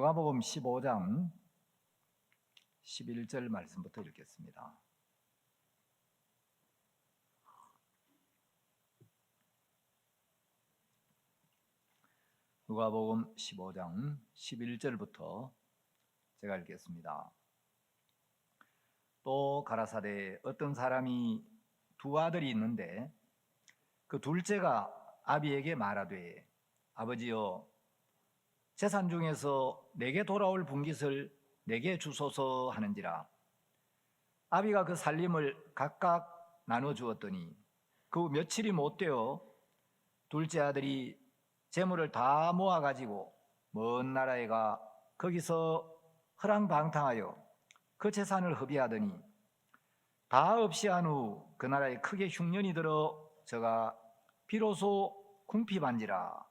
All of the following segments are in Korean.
누가복음 15장 11절 말씀부터 읽겠습니다. 누가복음 15장 11절부터 제가 읽겠습니다. 또 가라사대 어떤 사람이 두 아들이 있는데 그 둘째가 아비에게 말하되 아버지여 재산 중에서 내게 돌아올 분깃을 내게 주소서 하는지라. 아비가 그 살림을 각각 나눠 주었더니 그 며칠이 못 되어 둘째 아들이 재물을 다 모아 가지고 먼 나라에 가 거기서 허랑방탕하여 그 재산을 허비하더니 다 없이 한 후 그 나라에 크게 흉년이 들어 저가 비로소 궁핍한지라.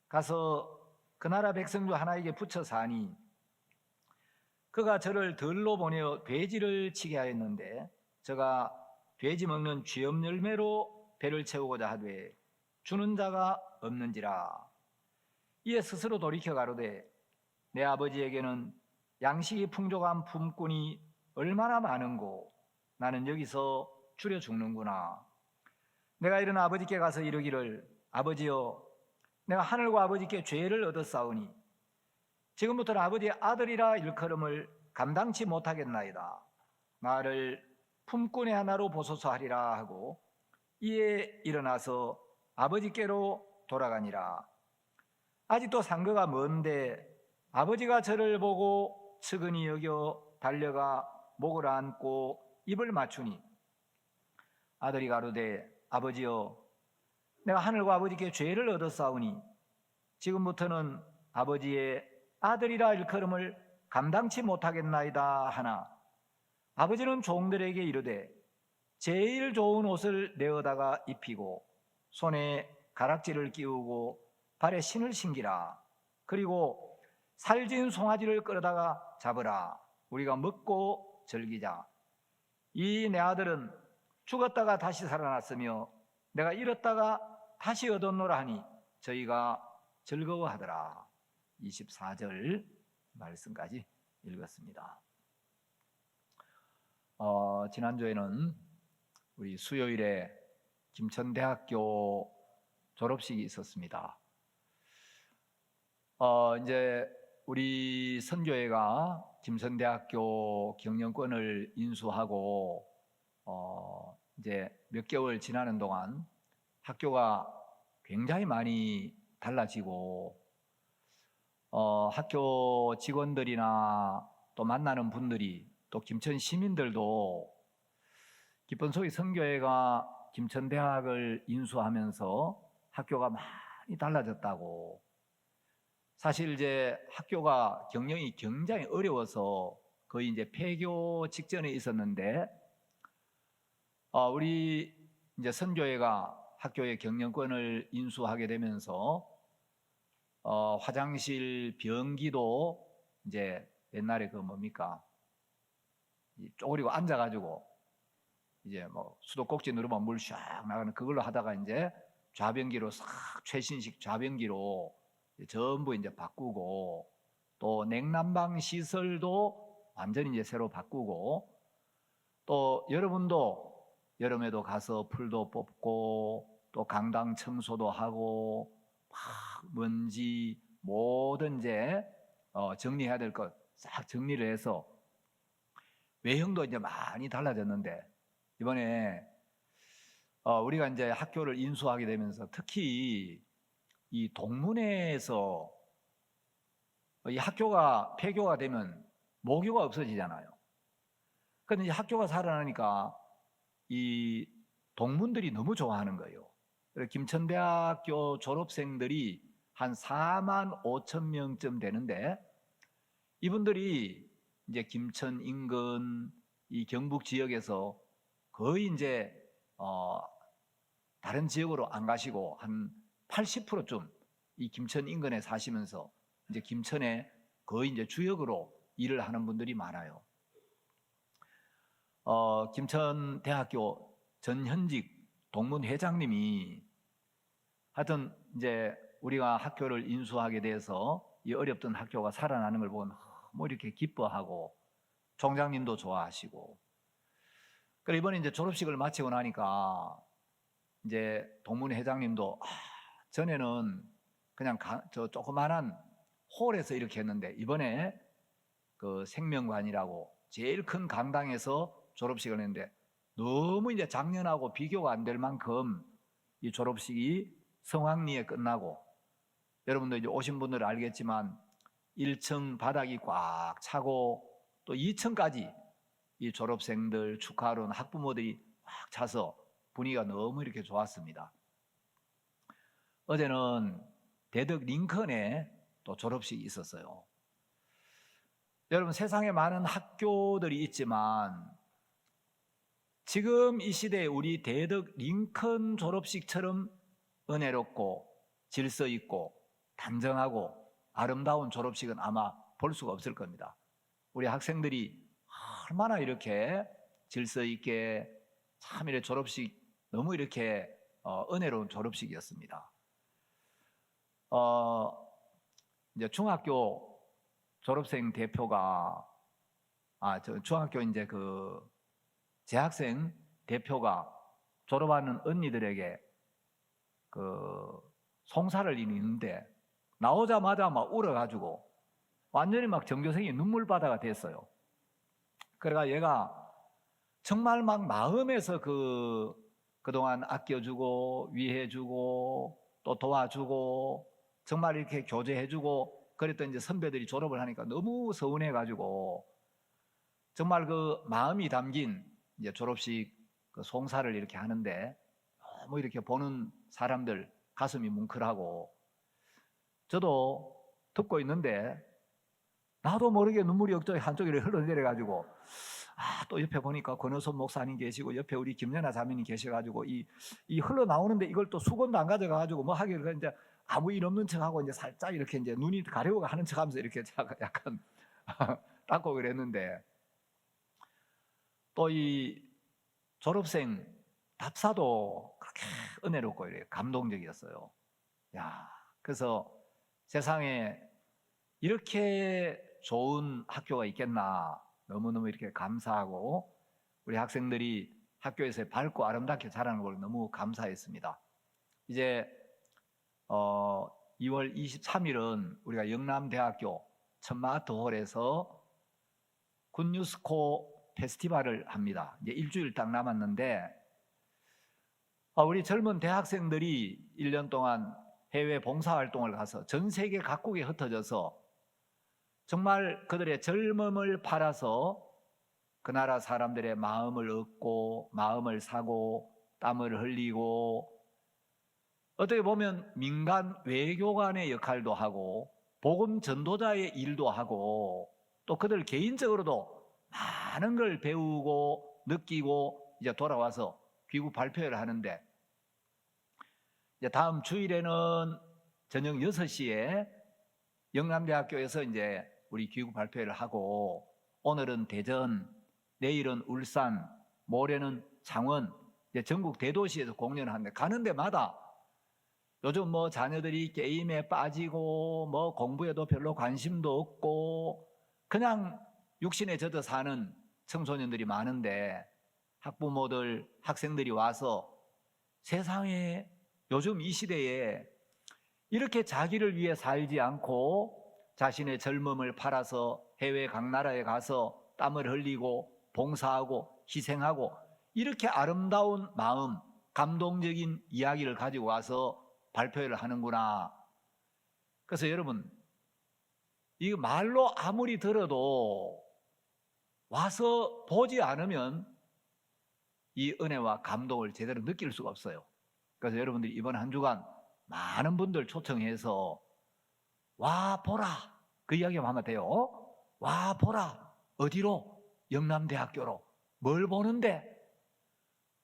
가서 그 나라 백성 중 하나에게 붙여 사니 그가 저를 들로 보내어 돼지를 치게 하였는데 저가 돼지 먹는 쥐염 열매로 배를 채우고자 하되 주는 자가 없는지라. 이에 스스로 돌이켜 가로되 내 아버지에게는 양식이 풍족한 품꾼이 얼마나 많은고 나는 여기서 줄여 죽는구나. 내가 일어나 아버지께 가서 이르기를 아버지여 내가 하늘과 아버지께 죄를 얻었사오니 지금부터는 아버지의 아들이라 일컬음을 감당치 못하겠나이다. 나를 품꾼의 하나로 보소서 하리라 하고 이에 일어나서 아버지께로 돌아가니라. 아직도 상거가 먼데 아버지가 저를 보고 측은히 여겨 달려가 목을 안고 입을 맞추니 아들이 가로되 아버지여 내가 하늘과 아버지께 죄를 얻었사오니 지금부터는 아버지의 아들이라 일컬음을 감당치 못하겠나이다 하나 아버지는 종들에게 이르되 제일 좋은 옷을 내어다가 입히고 손에 가락지를 끼우고 발에 신을 신기라. 그리고 살진 송아지를 끌어다가 잡으라. 우리가 먹고 즐기자. 이 내 아들은 죽었다가 다시 살아났으며 내가 잃었다가 다시 얻었노라 하니 저희가 즐거워하더라. 24절 말씀까지 읽었습니다. 지난주에는 우리 수요일에 김천대학교 졸업식이 있었습니다. 이제 우리 선교회가 김천대학교 경영권을 인수하고 이제 몇 개월 지나는 동안 학교가 굉장히 많이 달라지고 학교 직원들이나 또 만나는 분들이 또 김천 시민들도 기쁜 소식 선교회가 김천대학을 인수하면서 학교가 많이 달라졌다고. 사실 이제 학교가 경영이 굉장히 어려워서 거의 이제 폐교 직전에 있었는데 우리 이제 선교회가 학교의 경영권을 인수하게 되면서 화장실 변기도 이제 옛날에 그 뭡니까 쪼그리고 앉아가지고 이제 뭐 수도꼭지 누르면 물 샥 나가는 그걸로 하다가 이제 좌변기로 싹 최신식 좌변기로 전부 이제 바꾸고 또 냉난방 시설도 완전히 이제 새로 바꾸고 또 여러분도 여름에도 가서 풀도 뽑고 또 강당 청소도 하고 막 먼지 뭐든 이제 정리해야 될 것 싹 정리를 해서 외형도 이제 많이 달라졌는데 이번에 우리가 이제 학교를 인수하게 되면서 특히 이 동문회에서 이 학교가 폐교가 되면 모교가 없어지잖아요. 그런데 이제 학교가 살아나니까 이 동문들이 너무 좋아하는 거예요. 그래서 김천대학교 졸업생들이 한 4만 5천 명쯤 되는데 이분들이 이제 김천 인근 이 경북 지역에서 거의 이제 다른 지역으로 안 가시고 한 80%쯤 이 김천 인근에 사시면서 이제 김천에 거의 이제 주역으로 일을 하는 분들이 많아요. 김천대학교 전현직 동문 회장님이 하여튼 이제 우리가 학교를 인수하게 돼서 이 어렵던 학교가 살아나는 걸 보고 너무 이렇게 기뻐하고 총장님도 좋아하시고. 그래 이번에 이제 졸업식을 마치고 나니까 이제 동문회 회장님도 전에는 그냥 저 조그만한 홀에서 이렇게 했는데 이번에 그 생명관이라고 제일 큰 강당에서 졸업식을 했는데 너무 이제 작년하고 비교가 안 될 만큼 이 졸업식이 성황리에 끝나고, 여러분도 이제 오신 분들은 알겠지만 1층 바닥이 꽉 차고 또 2층까지 이 졸업생들 축하하러 온 학부모들이 꽉 차서 분위기가 너무 이렇게 좋았습니다. 어제는 대덕 링컨에 또 졸업식이 있었어요. 여러분, 세상에 많은 학교들이 있지만 지금 이 시대에 우리 대덕 링컨 졸업식처럼 은혜롭고 질서 있고 단정하고 아름다운 졸업식은 아마 볼 수가 없을 겁니다. 우리 학생들이 얼마나 이렇게 질서 있게 참 이렇게 졸업식 너무 이렇게 은혜로운 졸업식이었습니다. 이제 중학교 졸업생 대표가 중학교 이제 그 재학생 대표가 졸업하는 언니들에게 그 송사를 이루는데 나오자마자 막 울어가지고 완전히 막 전교생이 눈물바다가 됐어요. 그래가 얘가 정말 막 마음에서 그동안 아껴주고 위해주고 또 도와주고 정말 이렇게 교제해주고 그랬던 이제 선배들이 졸업을 하니까 너무 서운해가지고 정말 그 마음이 담긴 이제 졸업식 그 송사를 이렇게 하는데 너무 이렇게 보는 사람들 가슴이 뭉클하고 저도 듣고 있는데 나도 모르게 눈물이 한쪽으로 흘러내려가지고 또 옆에 보니까 권호선 목사님 계시고 옆에 우리 김연아 자매님 계셔가지고 이 흘러나오는데 이걸 또 수건도 안 가져가가지고 뭐 하기를 이제 아무 일 없는 척하고 이제 살짝 이렇게 이제 눈이 가려고 하는 척하면서 이렇게 약간 닦고 그랬는데 또 이 졸업생 답사도 그렇게 은혜롭고 이래 감동적이었어요. 야, 그래서 세상에 이렇게 좋은 학교가 있겠나 너무너무 이렇게 감사하고 우리 학생들이 학교에서 밝고 아름답게 자라는 걸 너무 감사했습니다. 이제 2월 23일은 우리가 영남대학교 천마아트홀에서 굿뉴스코 페스티벌을 합니다. 이제 일주일 딱 남았는데 우리 젊은 대학생들이 1년 동안 해외 봉사활동을 가서 전 세계 각국에 흩어져서 정말 그들의 젊음을 팔아서 그 나라 사람들의 마음을 얻고 마음을 사고 땀을 흘리고 어떻게 보면 민간 외교관의 역할도 하고 복음 전도자의 일도 하고 또 그들 개인적으로도 많은 걸 배우고 느끼고 이제 돌아와서 귀국 발표를 하는데 이제 다음 주일에는 저녁 6시에 영남대학교에서 이제 우리 귀국 발표를 하고 오늘은 대전, 내일은 울산, 모레는 창원, 이제 전국 대도시에서 공연을 하는데 가는 데마다 요즘 뭐 자녀들이 게임에 빠지고 뭐 공부에도 별로 관심도 없고 그냥 육신에 젖어 사는 청소년들이 많은데 학부모들, 학생들이 와서 세상에 요즘 이 시대에 이렇게 자기를 위해 살지 않고 자신의 젊음을 팔아서 해외 각 나라에 가서 땀을 흘리고 봉사하고 희생하고 이렇게 아름다운 마음, 감동적인 이야기를 가지고 와서 발표를 하는구나. 그래서 여러분, 이 말로 아무리 들어도 와서 보지 않으면 이 은혜와 감동을 제대로 느낄 수가 없어요. 그래서 여러분들이 이번 한 주간 많은 분들 초청해서 와 보라 그 이야기만 하면 돼요. 와 보라. 어디로? 영남대학교로. 뭘 보는데?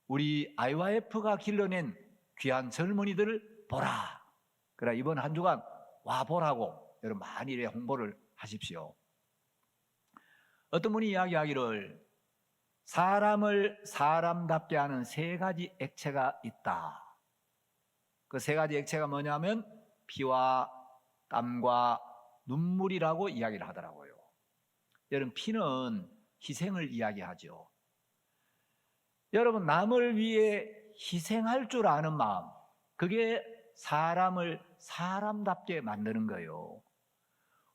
우리 IYF가 길러낸 귀한 젊은이들을 보라. 그래 이번 한 주간 와 보라고 여러분 많이 홍보를 하십시오. 어떤 분이 이야기하기를 사람을 사람답게 하는 3가지 액체가 있다. 그 3가지 액체가 뭐냐면 피와 땀과 눈물이라고 이야기를 하더라고요. 여러분, 피는 희생을 이야기하죠. 여러분, 남을 위해 희생할 줄 아는 마음, 그게 사람을 사람답게 만드는 거예요.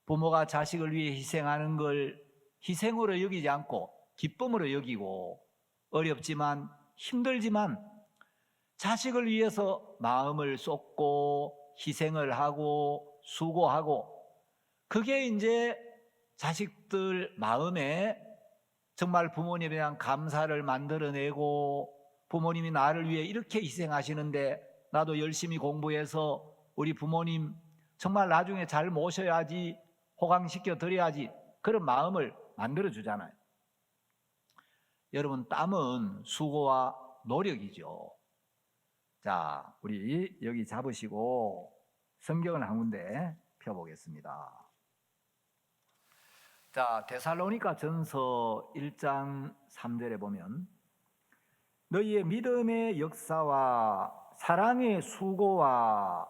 부모가 자식을 위해 희생하는 걸 희생으로 여기지 않고 기쁨으로 여기고, 어렵지만 힘들지만 자식을 위해서 마음을 쏟고 희생을 하고 수고하고, 그게 이제 자식들 마음에 정말 부모님에 대한 감사를 만들어내고, 부모님이 나를 위해 이렇게 희생하시는데 나도 열심히 공부해서 우리 부모님 정말 나중에 잘 모셔야지, 호강시켜 드려야지, 그런 마음을 만들어주잖아요. 여러분, 땀은 수고와 노력이죠. 자, 우리 여기 잡으시고 성경을 한 군데 펴보겠습니다. 자, 데살로니가 전서 1장 3절에 보면, 너희의 믿음의 역사와 사랑의 수고와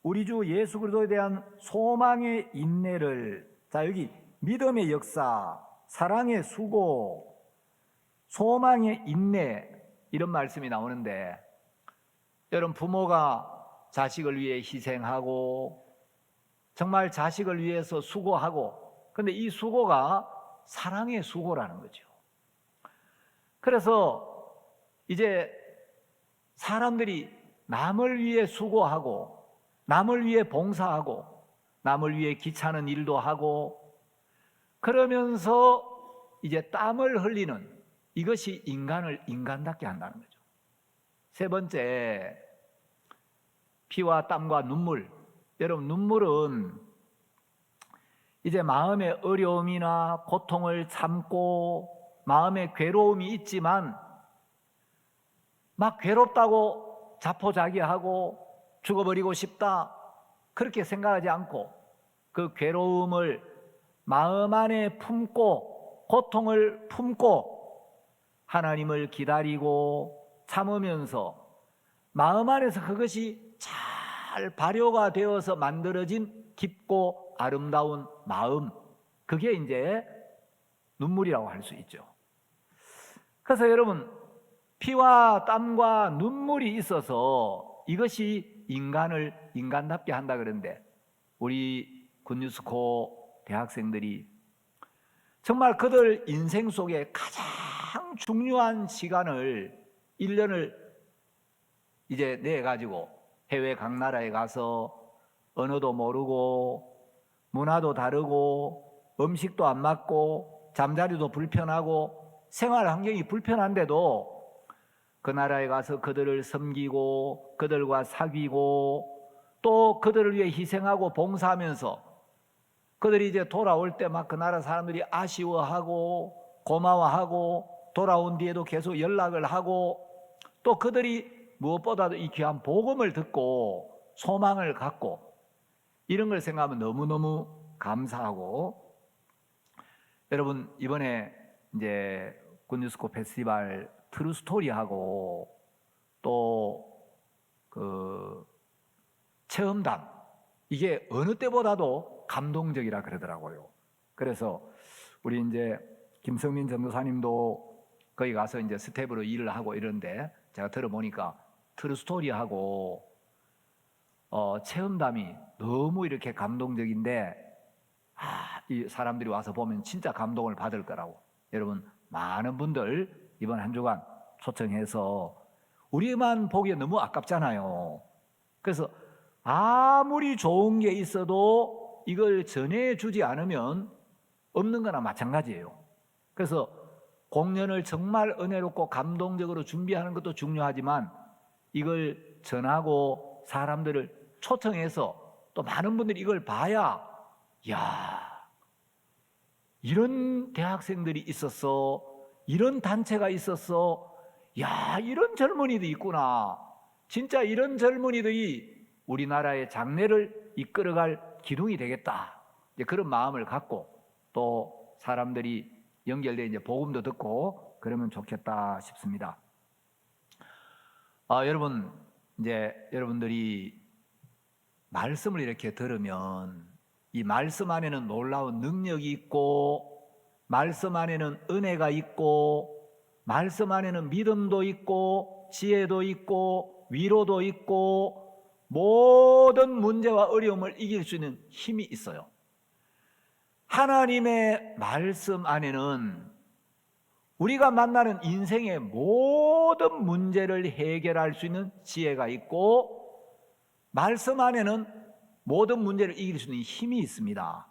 우리 주 예수 그리스도에 대한 소망의 인내를, 자, 여기 믿음의 역사, 사랑의 수고, 소망의 인내, 이런 말씀이 나오는데, 여러분, 부모가 자식을 위해 희생하고 정말 자식을 위해서 수고하고, 근데 이 수고가 사랑의 수고라는 거죠. 그래서 이제 사람들이 남을 위해 수고하고, 남을 위해 봉사하고, 남을 위해 귀찮은 일도 하고, 그러면서 이제 땀을 흘리는, 이것이 인간을 인간답게 한다는 거죠. 세 번째, 피와 땀과 눈물. 여러분, 눈물은 이제 마음의 어려움이나 고통을 참고 마음의 괴로움이 있지만 막 괴롭다고 자포자기하고 죽어버리고 싶다, 그렇게 생각하지 않고 그 괴로움을 마음 안에 품고, 고통을 품고 하나님을 기다리고 참으면서 마음 안에서 그것이 잘 발효가 되어서 만들어진 깊고 아름다운 마음, 그게 이제 눈물이라고 할 수 있죠. 그래서 여러분, 피와 땀과 눈물이 있어서 이것이 인간을 인간답게 한다 그러는데, 우리 굿뉴스코 대학생들이 정말 그들 인생 속에 가장 중요한 시간을, 1년을 이제 내가지고 해외 각 나라에 가서 언어도 모르고 문화도 다르고 음식도 안 맞고 잠자리도 불편하고 생활 환경이 불편한데도 그 나라에 가서 그들을 섬기고 그들과 사귀고 또 그들을 위해 희생하고 봉사하면서, 그들이 이제 돌아올 때 막 그 나라 사람들이 아쉬워하고 고마워하고 돌아온 뒤에도 계속 연락을 하고, 또 그들이 무엇보다도 이 귀한 복음을 듣고 소망을 갖고, 이런 걸 생각하면 너무너무 감사하고, 여러분, 이번에 이제 굿뉴스코 페스티벌 트루스토리하고 또 그 체험담, 이게 어느 때보다도 감동적이라 그러더라고요. 그래서 우리 이제 김성민 전도사님도 거기 가서 이제 스텝으로 일을 하고 이런데, 제가 들어보니까 트루스토리하고 체험담이 너무 이렇게 감동적인데, 이 사람들이 와서 보면 진짜 감동을 받을 거라고. 여러분, 많은 분들 이번 한 주간 초청해서, 우리만 보기에 너무 아깝잖아요. 그래서 아무리 좋은 게 있어도 이걸 전해주지 않으면 없는 거나 마찬가지예요. 그래서 공연을 정말 은혜롭고 감동적으로 준비하는 것도 중요하지만, 이걸 전하고 사람들을 초청해서 또 많은 분들이 이걸 봐야, 야, 이런 대학생들이 있었어, 이런 단체가 있었어, 야, 이런 젊은이도 있구나, 진짜 이런 젊은이들이 우리나라의 장래를 이끌어갈 기둥이 되겠다, 이제 그런 마음을 갖고 또 사람들이 연결돼 이제 복음도 듣고 그러면 좋겠다 싶습니다. 여러분, 이제 여러분들이 말씀을 이렇게 들으면 이 말씀 안에는 놀라운 능력이 있고, 말씀 안에는 은혜가 있고, 말씀 안에는 믿음도 있고, 지혜도 있고, 위로도 있고, 모든 문제와 어려움을 이길 수 있는 힘이 있어요. 하나님의 말씀 안에는 우리가 만나는 인생의 모든 문제를 해결할 수 있는 지혜가 있고, 말씀 안에는 모든 문제를 이길 수 있는 힘이 있습니다.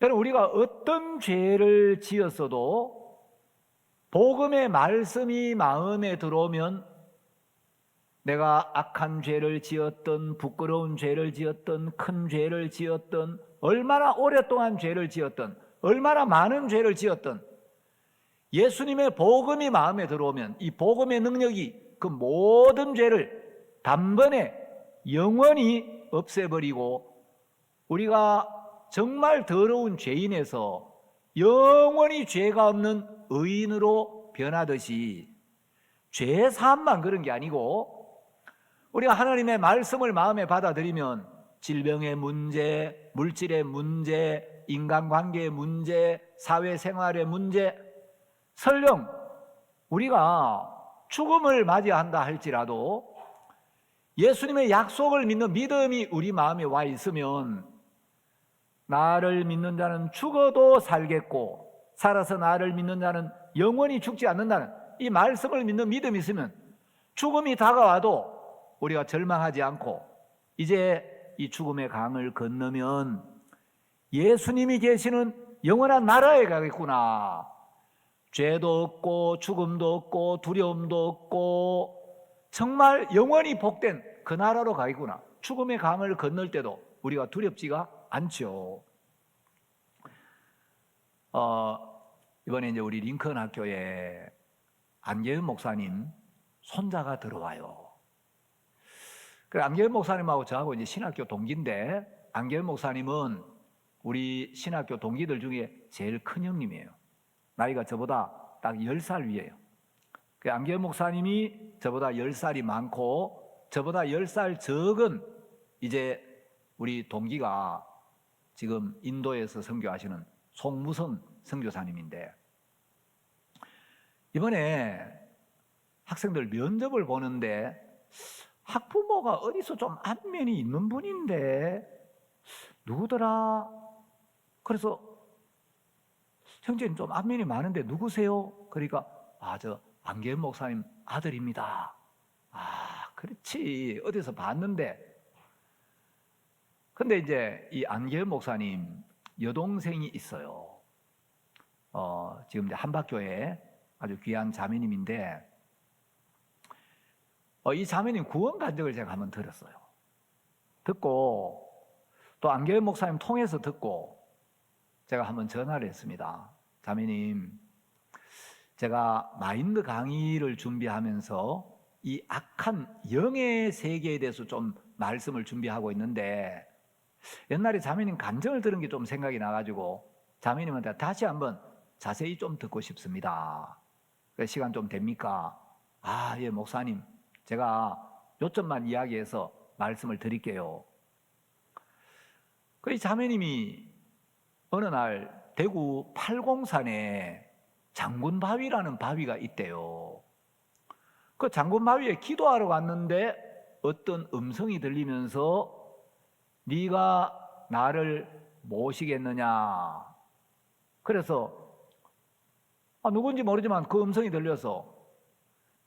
여러분, 우리가 어떤 죄를 지었어도 복음의 말씀이 마음에 들어오면, 내가 악한 죄를 지었던, 부끄러운 죄를 지었던, 큰 죄를 지었던, 얼마나 오랫동안 죄를 지었던, 얼마나 많은 죄를 지었던, 예수님의 복음이 마음에 들어오면 이 복음의 능력이 그 모든 죄를 단번에 영원히 없애버리고, 우리가 정말 더러운 죄인에서 영원히 죄가 없는 의인으로 변하듯이, 죄 사함만 그런 게 아니고, 우리가 하나님의 말씀을 마음에 받아들이면 질병의 문제, 물질의 문제, 인간관계의 문제, 사회생활의 문제, 설령 우리가 죽음을 맞이한다 할지라도 예수님의 약속을 믿는 믿음이 우리 마음에 와 있으면, 나를 믿는 자는 죽어도 살겠고 살아서 나를 믿는 자는 영원히 죽지 않는다는 이 말씀을 믿는 믿음이 있으면, 죽음이 다가와도 우리가 절망하지 않고 이제 이 죽음의 강을 건너면 예수님이 계시는 영원한 나라에 가겠구나. 죄도 없고 죽음도 없고 두려움도 없고 정말 영원히 복된 그 나라로 가겠구나. 죽음의 강을 건널 때도 우리가 두렵지가 않죠. 이번에 이제 우리 링컨 학교에 안계은 목사님 손자가 들어와요. 그래, 안계은 목사님하고 저하고 이제 신학교 동기인데, 안계은 목사님은 우리 신학교 동기들 중에 제일 큰 형님이에요. 나이가 저보다 딱 10살 위에요. 안계은 목사님이 저보다 10살이 많고, 저보다 10살 적은 이제 우리 동기가 지금 인도에서 선교하시는 송무성 선교사님인데, 이번에 학생들 면접을 보는데 학부모가 어디서 좀 안면이 있는 분인데 누구더라? 그래서 형제님 좀 안면이 많은데 누구세요? 그러니까 저 안계은 목사님 아들입니다. 그렇지, 어디서 봤는데. 근데 이제 이 안계은 목사님 여동생이 있어요. 지금 이제 한박교회 아주 귀한 자매님인데, 이 자매님 구원 간증을 제가 한번 들었어요. 듣고 또 안계은 목사님 통해서 듣고 제가 한번 전화를 했습니다. 자매님, 제가 마인드 강의를 준비하면서 이 악한 영의 세계에 대해서 좀 말씀을 준비하고 있는데, 옛날에 자매님 간증을 들은 게 좀 생각이 나가지고 자매님한테 다시 한번 자세히 좀 듣고 싶습니다. 시간 좀 됩니까? 예, 목사님, 제가 요점만 이야기해서 말씀을 드릴게요. 이 자매님이 어느 날 대구 팔공산에 장군바위라는 바위가 있대요. 그 장군바위에 기도하러 갔는데 어떤 음성이 들리면서 네가 나를 모시겠느냐. 그래서 누군지 모르지만 그 음성이 들려서,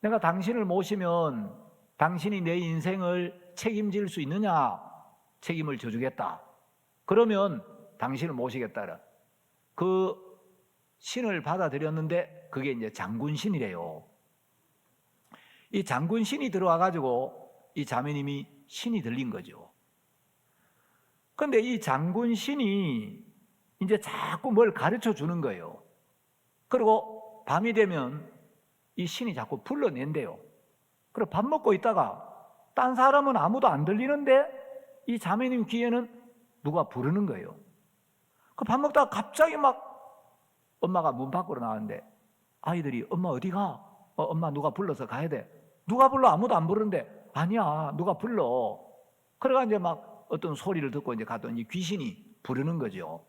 내가 당신을 모시면 당신이 내 인생을 책임질 수 있느냐? 책임을 져주겠다. 그러면 당신을 모시겠다. 그 신을 받아들였는데 그게 이제 장군신이래요. 이 장군신이 들어와가지고 이 자매님이 신이 들린 거죠. 근데 이 장군신이 이제 자꾸 뭘 가르쳐 주는 거예요. 그리고 밤이 되면 이 신이 자꾸 불러낸대요. 그리고 밥 먹고 있다가 딴 사람은 아무도 안 들리는데 이 자매님 귀에는 누가 부르는 거예요. 그 밥 먹다가 갑자기 막 엄마가 문 밖으로 나왔는데, 아이들이 엄마 어디 가? 엄마 누가 불러서 가야 돼. 누가 불러? 아무도 안 부르는데, 아니야, 누가 불러. 그래가 이제 막 어떤 소리를 듣고 이제 갔더니 귀신이 부르는 거죠.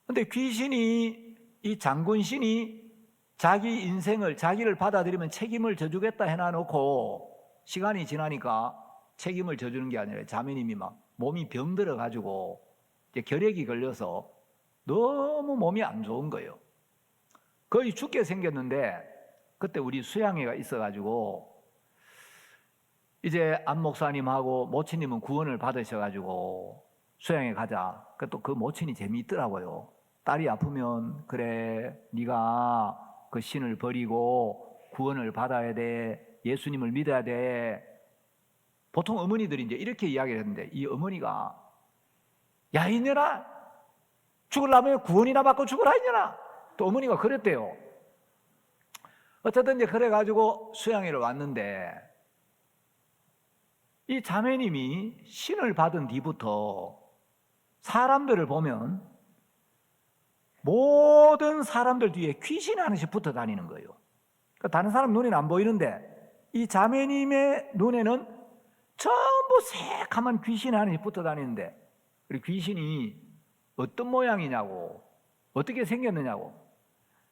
근데 귀신이, 이 장군신이 자기 인생을, 자기를 받아들이면 책임을 져주겠다 해놔놓고 시간이 지나니까 책임을 져주는 게 아니라 자매님이 막 몸이 병들어 가지고 이제 결핵이 걸려서 너무 몸이 안 좋은 거예요. 거의 죽게 생겼는데 그때 우리 수양회가 있어가지고 이제 안 목사님하고 모친님은 구원을 받으셔가지고 수양회 가자. 또 그 모친이 재미있더라고요. 딸이 아프면 그래 네가 그 신을 버리고 구원을 받아야 돼. 예수님을 믿어야 돼. 보통 어머니들이 이제 이렇게 이야기를 했는데 이 어머니가 야 이년아 죽으려면 구원이나 받고 죽으라 이년아. 또 어머니가 그랬대요. 어쨌든 이제 그래가지고 수양회를 왔는데 이 자매님이 신을 받은 뒤부터 사람들을 보면 모든 사람들 뒤에 귀신이 하나씩 붙어 다니는 거예요. 그러니까 다른 사람 눈에는 안 보이는데 이 자매님의 눈에는 전부 새카만 귀신이 하나씩 붙어 다니는데 귀신이 어떤 모양이냐고, 어떻게 생겼느냐고,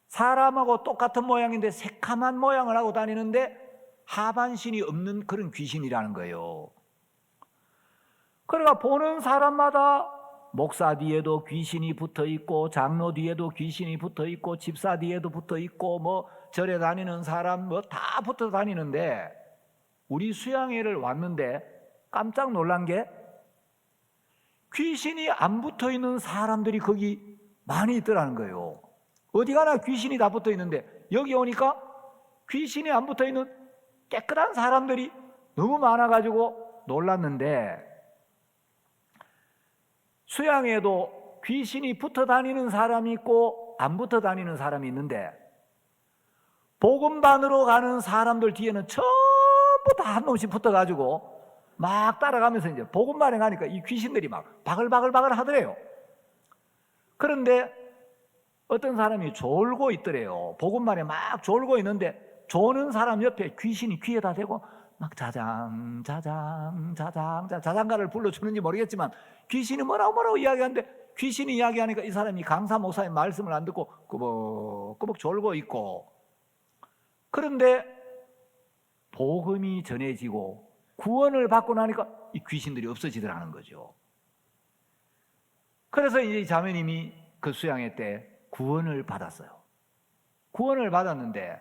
사람하고 똑같은 모양인데 새카만 모양을 하고 다니는데 하반신이 없는 그런 귀신이라는 거예요. 그러니까 보는 사람마다 목사 뒤에도 귀신이 붙어 있고 장로 뒤에도 귀신이 붙어 있고 집사 뒤에도 붙어 있고 뭐 절에 다니는 사람 뭐 다 붙어 다니는데 우리 수양회를 왔는데 깜짝 놀란 게 귀신이 안 붙어 있는 사람들이 거기 많이 있더라는 거예요. 어디 가나 귀신이 다 붙어 있는데 여기 오니까 귀신이 안 붙어 있는 깨끗한 사람들이 너무 많아가지고 놀랐는데 수양회도 귀신이 붙어 다니는 사람이 있고 안 붙어 다니는 사람이 있는데 복음반으로 가는 사람들 뒤에는 전부 다 한 놈씩 붙어가지고 막 따라가면서 이제 복음반에 가니까 이 귀신들이 막 바글바글 하더래요. 그런데 어떤 사람이 졸고 있더래요. 복음반에 막 졸고 있는데 조는 사람 옆에 귀신이 귀에다 대고 막 자장가를 불러주는지 모르겠지만 귀신이 뭐라고 이야기하는데 귀신이 이야기하니까 이 사람이 강사 목사의 말씀을 안 듣고 꾸벅꾸벅 졸고 있고 그런데 복음이 전해지고 구원을 받고 나니까 이 귀신들이 없어지더라는 거죠. 그래서 이 자매님이 그 수양회 때 구원을 받았어요. 구원을 받았는데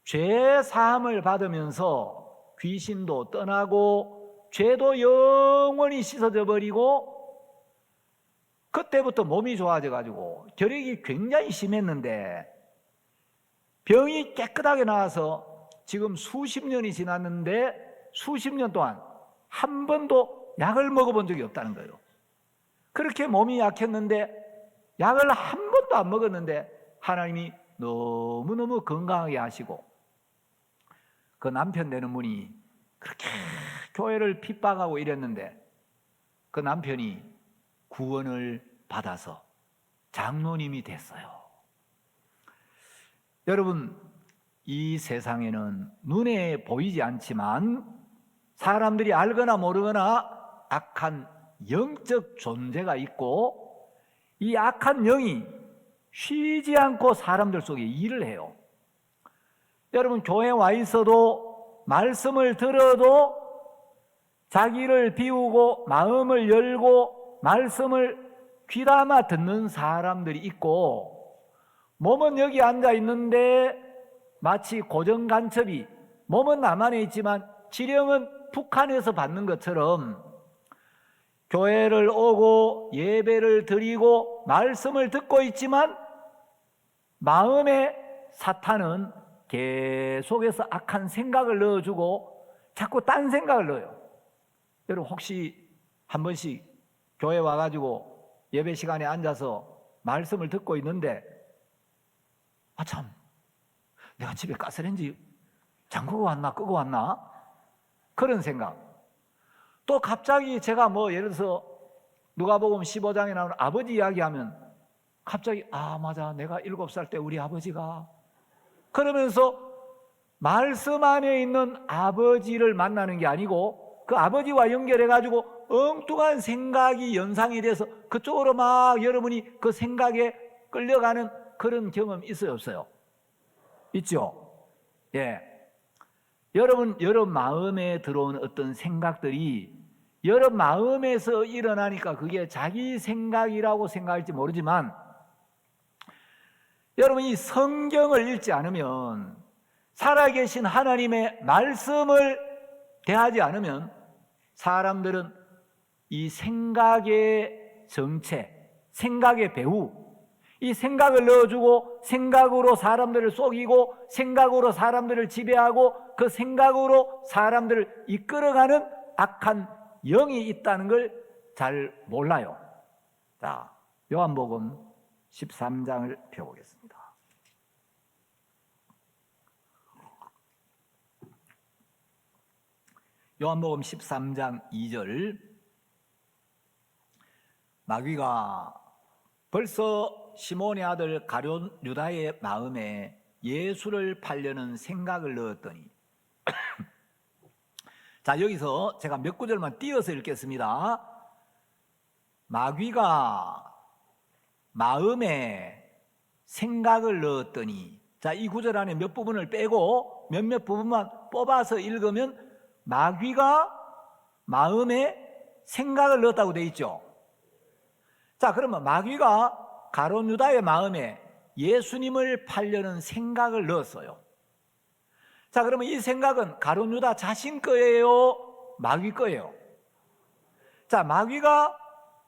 죄 사함을 받으면서 귀신도 떠나고 죄도 영원히 씻어져 버리고 그때부터 몸이 좋아져 가지고 결핵이 굉장히 심했는데 병이 깨끗하게 나와서 지금 수십 년이 지났는데 수십 년 동안 한 번도 약을 먹어본 적이 없다는 거예요. 그렇게 몸이 약했는데 약을 한 번도 안 먹었는데 하나님이 너무너무 건강하게 하시고 그 남편 되는 분이 그렇게 교회를 핍박하고 이랬는데 그 남편이 구원을 받아서 장로님이 됐어요. 여러분, 이 세상에는 눈에 보이지 않지만 사람들이 알거나 모르거나 악한 영적 존재가 있고 이 악한 영이 쉬지 않고 사람들 속에 일을 해요. 여러분, 교회에 와 있어도 말씀을 들어도 자기를 비우고 마음을 열고 말씀을 귀담아 듣는 사람들이 있고 몸은 여기 앉아 있는데 마치 고정간첩이 몸은 남한에 있지만 지령은 북한에서 받는 것처럼 교회를 오고 예배를 드리고 말씀을 듣고 있지만 마음에 사탄은 계속해서 악한 생각을 넣어주고 자꾸 딴 생각을 넣어요. 여러분 혹시 한 번씩 교회 와가지고 예배 시간에 앉아서 말씀을 듣고 있는데 참 내가 집에 가스레인지 잠그고 왔나 끄고 왔나 그런 생각. 또 갑자기 제가 뭐 예를 들어서 누가복음 15장에 나오는 아버지 이야기하면 갑자기 맞아 내가 7살 때 우리 아버지가 그러면서 말씀 안에 있는 아버지를 만나는 게 아니고 그 아버지와 연결해가지고 엉뚱한 생각이 연상이 돼서 그쪽으로 막 여러분이 그 생각에 끌려가는 그런 경험 있어요, 없어요? 있죠? 예. 여러분 마음에 들어온 어떤 생각들이 여러분 마음에서 일어나니까 그게 자기 생각이라고 생각할지 모르지만 여러분이 성경을 읽지 않으면 살아계신 하나님의 말씀을 대하지 않으면 사람들은 이 생각의 정체, 생각의 배후, 이 생각을 넣어주고 생각으로 사람들을 속이고 생각으로 사람들을 지배하고 그 생각으로 사람들을 이끌어가는 악한 영이 있다는 걸 잘 몰라요. 자, 요한복음 13장을 펴보겠습니다. 요한복음 13장 2절. 마귀가 벌써 시몬의 아들 가룟 유다의 마음에 예수를 팔려는 생각을 넣었더니 자, 여기서 제가 몇 구절만 띄어서 읽겠습니다. 마귀가 마음에 생각을 넣었더니, 자, 이 구절 안에 몇 부분을 빼고 몇몇 부분만 뽑아서 읽으면 마귀가 마음에 생각을 넣었다고 되어 있죠. 자, 그러면 마귀가 가룟 유다의 마음에 예수님을 팔려는 생각을 넣었어요. 자, 그러면 이 생각은 가룟 유다 자신 거예요? 마귀 거예요? 자, 마귀가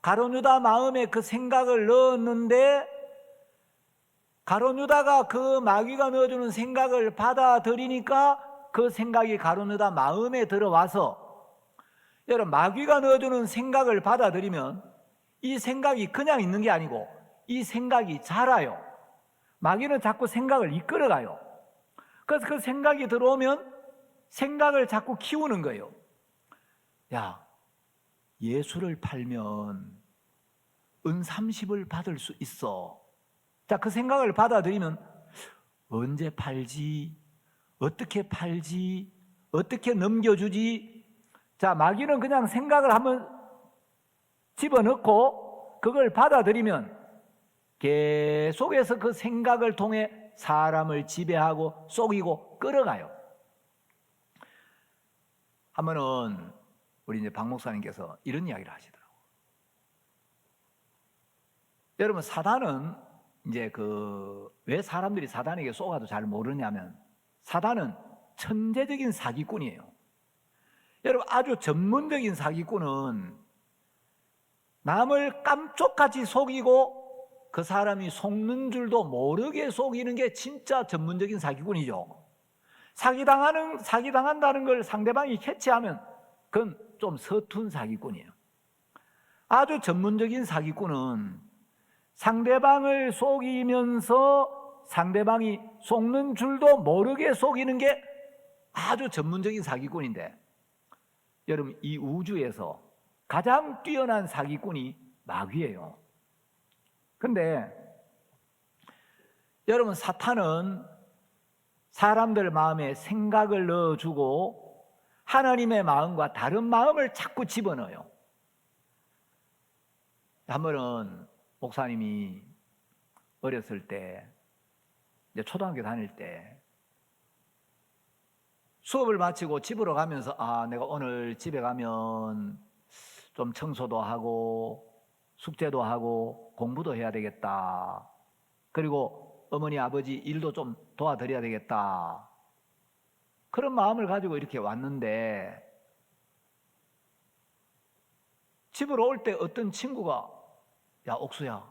가룟 유다 마음에 그 생각을 넣었는데 가룟 유다가 그 마귀가 넣어주는 생각을 받아들이니까 그 생각이 가룟 유다 마음에 들어와서, 여러분, 마귀가 넣어주는 생각을 받아들이면 이 생각이 그냥 있는 게 아니고 이 생각이 자라요. 마귀는 자꾸 생각을 이끌어가요. 그래서 그 생각이 들어오면 생각을 자꾸 키우는 거예요. 야, 예수를 팔면 은 30을 받을 수 있어. 자, 그 생각을 받아들이면 언제 팔지? 어떻게 팔지? 어떻게 넘겨주지? 자, 마귀는 그냥 생각을 한번 집어넣고 그걸 받아들이면 계속해서 그 생각을 통해 사람을 지배하고 속이고 끌어가요. 한 번은 우리 이제 박 목사님께서 이런 이야기를 하시더라고요. 여러분, 사단은 이제 왜 사람들이 사단에게 속아도 잘 모르냐면 사단은 천재적인 사기꾼이에요. 여러분, 아주 전문적인 사기꾼은 남을 깜짝같이 속이고 그 사람이 속는 줄도 모르게 속이는 게 진짜 전문적인 사기꾼이죠. 사기당한다는 걸 상대방이 캐치하면 그건 좀 서툰 사기꾼이에요. 아주 전문적인 사기꾼은 상대방을 속이면서 상대방이 속는 줄도 모르게 속이는 게 아주 전문적인 사기꾼인데, 여러분, 이 우주에서 가장 뛰어난 사기꾼이 마귀예요. 근데 여러분, 사탄은 사람들 마음에 생각을 넣어주고 하나님의 마음과 다른 마음을 자꾸 집어넣어요. 한 번은 목사님이 어렸을 때, 이제 초등학교 다닐 때 수업을 마치고 집으로 가면서 내가 오늘 집에 가면 좀 청소도 하고 숙제도 하고 공부도 해야 되겠다. 그리고 어머니 아버지 일도 좀 도와드려야 되겠다. 그런 마음을 가지고 이렇게 왔는데 집으로 올 때 어떤 친구가 야, 옥수야,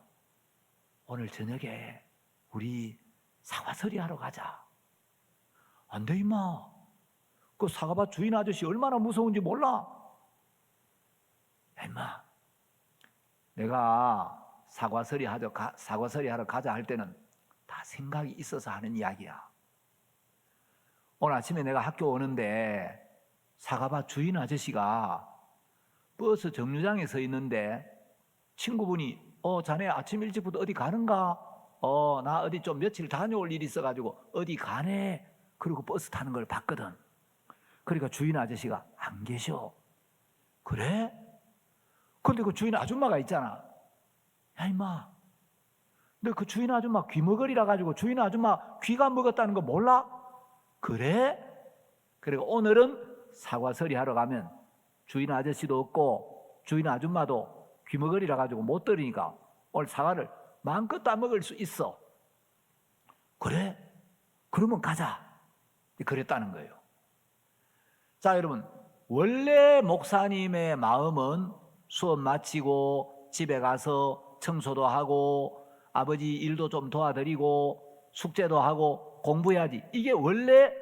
오늘 저녁에 우리 사과서리 하러 가자. 안 돼, 임마. 그 사과밭 주인 아저씨 얼마나 무서운지 몰라? 야, 임마, 내가 사과서리 하러 가자 할 때는 다 생각이 있어서 하는 이야기야. 오늘 아침에 내가 학교 오는데 사과밭 주인 아저씨가 버스 정류장에 서 있는데 친구분이 자네 아침 일찍부터 어디 가는가? 나 어디 좀 며칠 다녀올 일이 있어가지고 어디 가네. 그리고 버스 타는 걸 봤거든. 그러니까 주인 아저씨가 안 계셔. 그래? 근데 그 주인 아줌마가 있잖아. 야 임마, 너 그 주인 아줌마 귀머거리라 가지고 주인 아줌마 귀가 먹었다는 거 몰라? 그래? 그리고 오늘은 사과서리 하러 가면 주인 아저씨도 없고 주인 아줌마도 귀머거리라 가지고 못 들으니까 오늘 사과를 마음껏 따먹을 수 있어. 그래? 그러면 가자. 그랬다는 거예요. 자, 여러분, 원래 목사님의 마음은 수업 마치고 집에 가서 청소도 하고 아버지 일도 좀 도와드리고 숙제도 하고 공부해야지. 이게 원래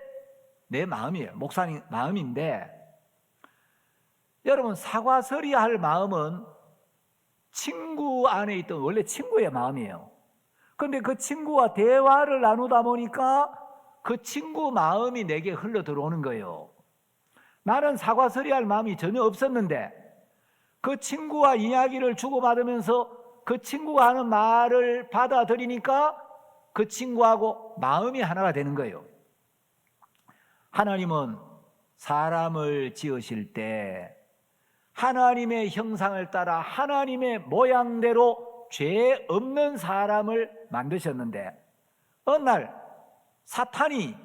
내 마음이에요. 목사님 마음인데, 여러분, 사과서리 할 마음은 친구 안에 있던 원래 친구의 마음이에요. 그런데 그 친구와 대화를 나누다 보니까 그 친구 마음이 내게 흘러 들어오는 거예요. 나는 사과서리 할 마음이 전혀 없었는데 그 친구와 이야기를 주고받으면서 그 친구가 하는 말을 받아들이니까 그 친구하고 마음이 하나가 되는 거예요. 하나님은 사람을 지으실 때 하나님의 형상을 따라 하나님의 모양대로 죄 없는 사람을 만드셨는데 어느 날 사탄이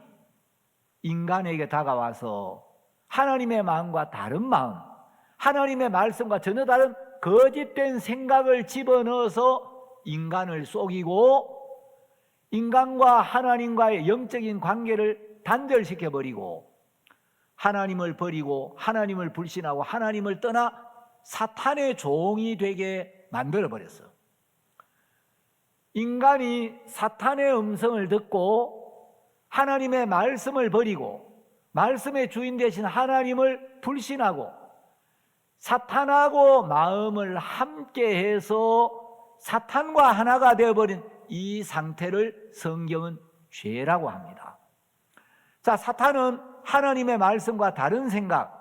인간에게 다가와서 하나님의 마음과 다른 마음, 하나님의 말씀과 전혀 다른 거짓된 생각을 집어넣어서 인간을 속이고 인간과 하나님과의 영적인 관계를 단절시켜버리고 하나님을 버리고 하나님을 불신하고 하나님을 떠나 사탄의 종이 되게 만들어버렸어요. 인간이 사탄의 음성을 듣고 하나님의 말씀을 버리고 말씀의 주인 되신 하나님을 불신하고 사탄하고 마음을 함께해서 사탄과 하나가 되어버린 이 상태를 성경은 죄라고 합니다. 자, 사탄은 하나님의 말씀과 다른 생각,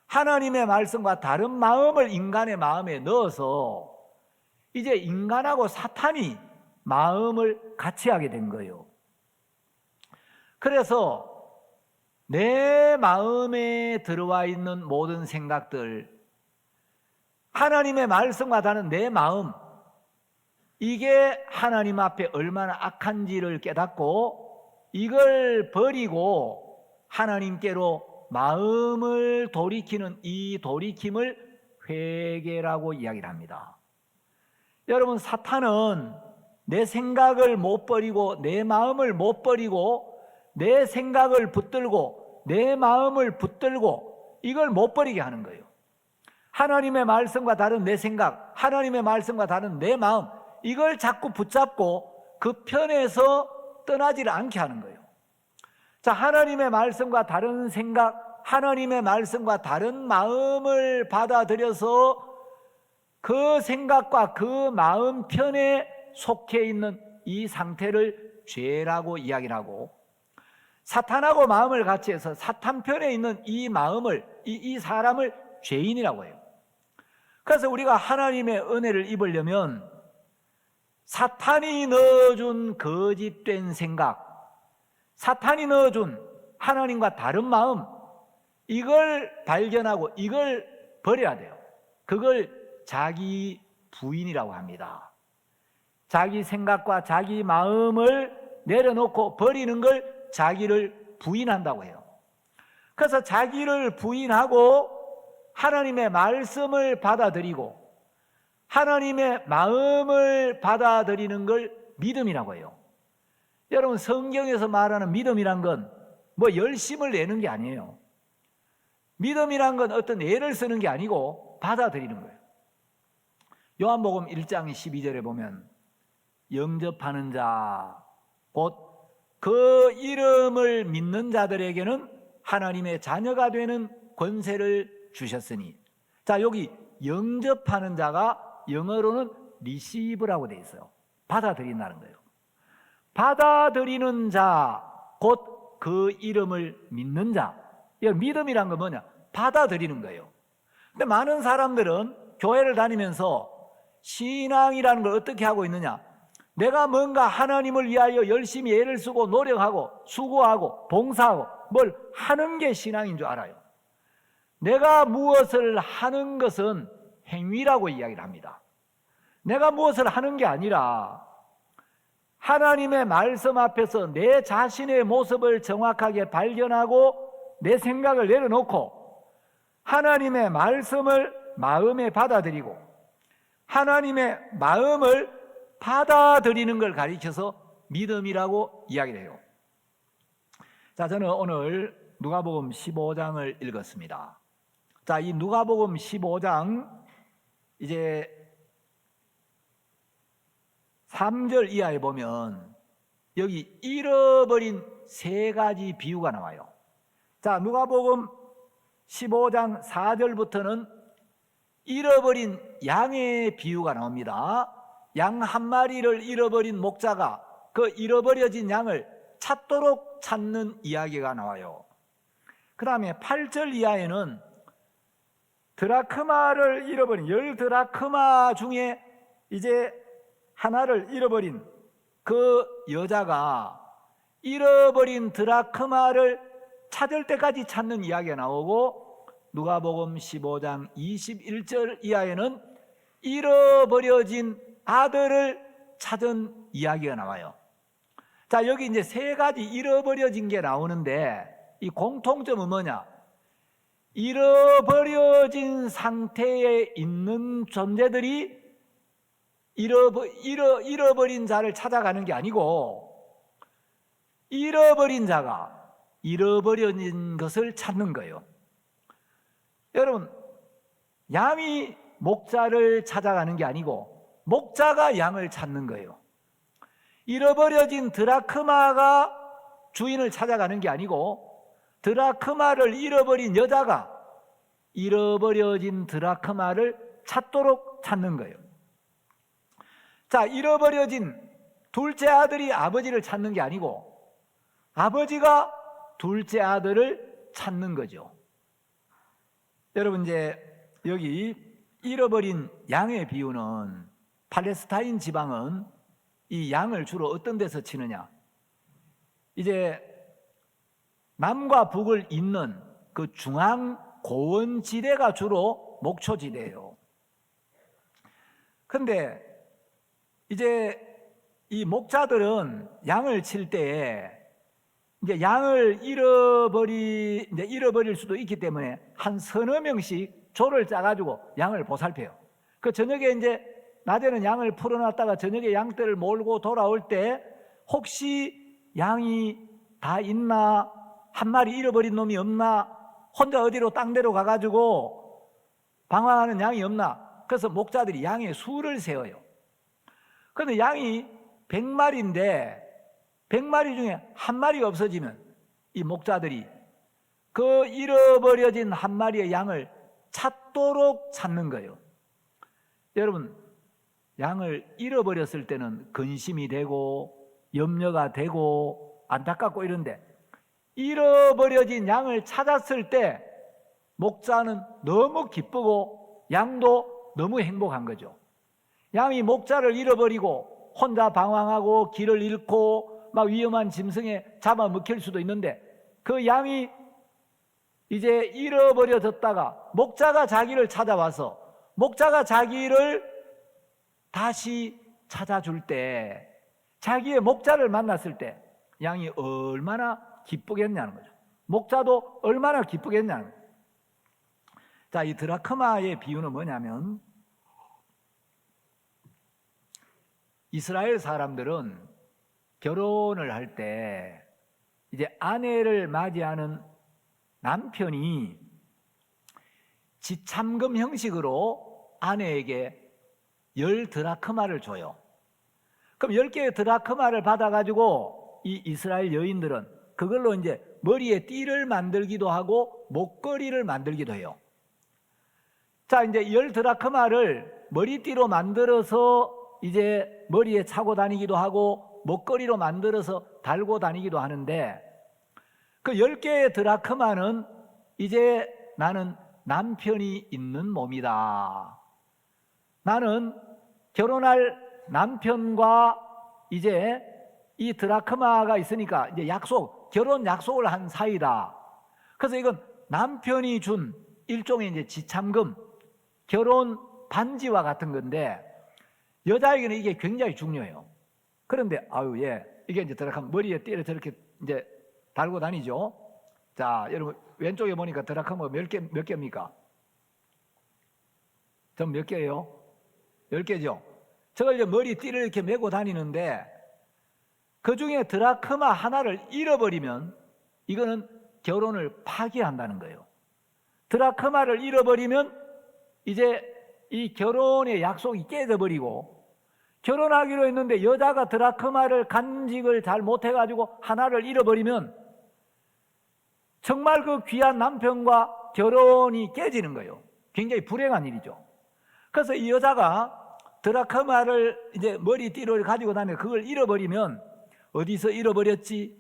하나님의 말씀과 다른 마음을 인간의 마음에 넣어서 이제 인간하고 사탄이 마음을 같이 하게 된 거예요. 그래서 내 마음에 들어와 있는 모든 생각들, 하나님의 말씀과 다른 내 마음, 이게 하나님 앞에 얼마나 악한지를 깨닫고 이걸 버리고 하나님께로 마음을 돌이키는 이 돌이킴을 회개라고 이야기를 합니다. 여러분, 사탄은 내 생각을 못 버리고 내 마음을 못 버리고 내 생각을 붙들고 내 마음을 붙들고 이걸 못 버리게 하는 거예요. 하나님의 말씀과 다른 내 생각, 하나님의 말씀과 다른 내 마음, 이걸 자꾸 붙잡고 그 편에서 떠나지를 않게 하는 거예요. 자, 하나님의 말씀과 다른 생각, 하나님의 말씀과 다른 마음을 받아들여서 그 생각과 그 마음 편에 속해 있는 이 상태를 죄라고 이야기를 하고, 사탄하고 마음을 같이 해서 사탄 편에 있는 이 마음을, 이 사람을 죄인이라고 해요. 그래서 우리가 하나님의 은혜를 입으려면 사탄이 넣어준 거짓된 생각, 사탄이 넣어준 하나님과 다른 마음, 이걸 발견하고 이걸 버려야 돼요. 그걸 자기 부인이라고 합니다. 자기 생각과 자기 마음을 내려놓고 버리는 걸 자기를 부인한다고 해요. 그래서 자기를 부인하고 하나님의 말씀을 받아들이고 하나님의 마음을 받아들이는 걸 믿음이라고 해요. 여러분, 성경에서 말하는 믿음이란 건 뭐 열심을 내는 게 아니에요. 믿음이란 건 어떤 애를 쓰는 게 아니고 받아들이는 거예요. 요한복음 1장 12절에 보면 영접하는 자, 곧 그 이름을 믿는 자들에게는 하나님의 자녀가 되는 권세를 주셨으니, 자, 여기 영접하는 자가 영어로는 receive라고 되어 있어요. 받아들인다는 거예요. 받아들이는 자, 곧 그 이름을 믿는 자. 믿음이란 건 뭐냐? 받아들이는 거예요. 근데 많은 사람들은 교회를 다니면서 신앙이라는 걸 어떻게 하고 있느냐? 내가 뭔가 하나님을 위하여 열심히 애를 쓰고 노력하고 수고하고 봉사하고 뭘 하는 게 신앙인 줄 알아요. 내가 무엇을 하는 것은 행위라고 이야기를 합니다. 내가 무엇을 하는 게 아니라 하나님의 말씀 앞에서 내 자신의 모습을 정확하게 발견하고 내 생각을 내려놓고 하나님의 말씀을 마음에 받아들이고 하나님의 마음을 받아들이는 걸 가리켜서 믿음이라고 이야기를 해요. 자, 저는 오늘 누가복음 15장을 읽었습니다. 자, 이 누가복음 15장 이제 3절 이하에 보면 여기 잃어버린 세 가지 비유가 나와요. 자, 누가복음 15장 4절부터는 잃어버린 양의 비유가 나옵니다. 양 한 마리를 잃어버린 목자가 그 잃어버려진 양을 찾도록 찾는 이야기가 나와요. 그 다음에 8절 이하에는 드라크마를 잃어버린 10드라크마 중에 이제 하나를 잃어버린 그 여자가 잃어버린 드라크마를 찾을 때까지 찾는 이야기가 나오고 누가복음 15장 21절 이하에는 잃어버려진 아들을 찾은 이야기가 나와요. 자, 여기 이제 세 가지 잃어버려진 게 나오는데 이 공통점은 뭐냐? 잃어버려진 상태에 있는 존재들이 잃어버린 자를 찾아가는 게 아니고 잃어버린 자가 잃어버린 것을 찾는 거예요. 여러분, 양이 목자를 찾아가는 게 아니고 목자가 양을 찾는 거예요. 잃어버려진 드라크마가 주인을 찾아가는 게 아니고 드라크마를 잃어버린 여자가 잃어버려진 드라크마를 찾도록 찾는 거예요. 자, 잃어버려진 둘째 아들이 아버지를 찾는 게 아니고 아버지가 둘째 아들을 찾는 거죠. 여러분, 이제 여기 잃어버린 양의 비유는 팔레스타인 지방은 이 양을 주로 어떤 데서 치느냐? 이제 남과 북을 잇는 그 중앙 고원지대가 주로 목초지대예요. 그런데 이제 이 목자들은 양을 칠 때에 이제 양을 잃어버릴 수도 있기 때문에 한 서너 명씩 조를 짜가지고 양을 보살펴요. 그 저녁에 이제 낮에는 양을 풀어놨다가 저녁에 양떼를 몰고 돌아올 때 혹시 양이 다 있나, 한 마리 잃어버린 놈이 없나, 혼자 어디로 딴 데로 가가지고 방황하는 양이 없나. 그래서 목자들이 양의 수를 세워요. 그런데 양이 100마리인데 100마리 중에 한 마리가 없어지면 이 목자들이 그 잃어버려진 한 마리의 양을 찾도록 찾는 거예요. 여러분, 양을 잃어버렸을 때는 근심이 되고 염려가 되고 안타깝고 이런데 잃어버려진 양을 찾았을 때 목자는 너무 기쁘고 양도 너무 행복한 거죠. 양이 목자를 잃어버리고 혼자 방황하고 길을 잃고 막 위험한 짐승에 잡아먹힐 수도 있는데 그 양이 이제 잃어버려졌다가 목자가 자기를 찾아와서 목자가 자기를 다시 찾아줄 때 자기의 목자를 만났을 때 양이 얼마나 기쁘겠냐는 거죠. 목자도 얼마나 기쁘겠냐는 거죠. 자, 이 드라크마의 비유는 뭐냐면 이스라엘 사람들은 결혼을 할 때 이제 아내를 맞이하는 남편이 지참금 형식으로 아내에게 10드라크마를 줘요. 그럼 10개의 드라크마를 받아가지고 이 이스라엘 여인들은 그걸로 이제 머리에 띠를 만들기도 하고 목걸이를 만들기도 해요. 자, 이제 10드라크마를 머리띠로 만들어서 이제 머리에 차고 다니기도 하고 목걸이로 만들어서 달고 다니기도 하는데 그 10개의 드라크마는 이제 나는 남편이 있는 몸이다. 나는 결혼할 남편과 이제 이 드라크마가 있으니까 이제 결혼 약속을 한 사이다. 그래서 이건 남편이 준 일종의 이제 지참금, 결혼 반지와 같은 건데 여자에게는 이게 굉장히 중요해요. 그런데 이게 이제 드라크마 머리에 띠를 저렇게 이제 달고 다니죠. 자, 여러분 왼쪽에 보니까 드라크마 몇 개입니까? 전 몇 개예요? 10개죠. 저걸 이제 머리 띠를 이렇게 메고 다니는데 그 중에 드라크마 하나를 잃어버리면 이거는 결혼을 파기한다는 거예요. 드라크마를 잃어버리면 이제 이 결혼의 약속이 깨져버리고, 결혼하기로 했는데 여자가 드라크마를 간직을 잘 못해가지고 하나를 잃어버리면 정말 그 귀한 남편과 결혼이 깨지는 거예요. 굉장히 불행한 일이죠. 그래서 이 여자가 드라크마를 이제 머리띠를 가지고 다니는 그걸 잃어버리면 어디서 잃어버렸지?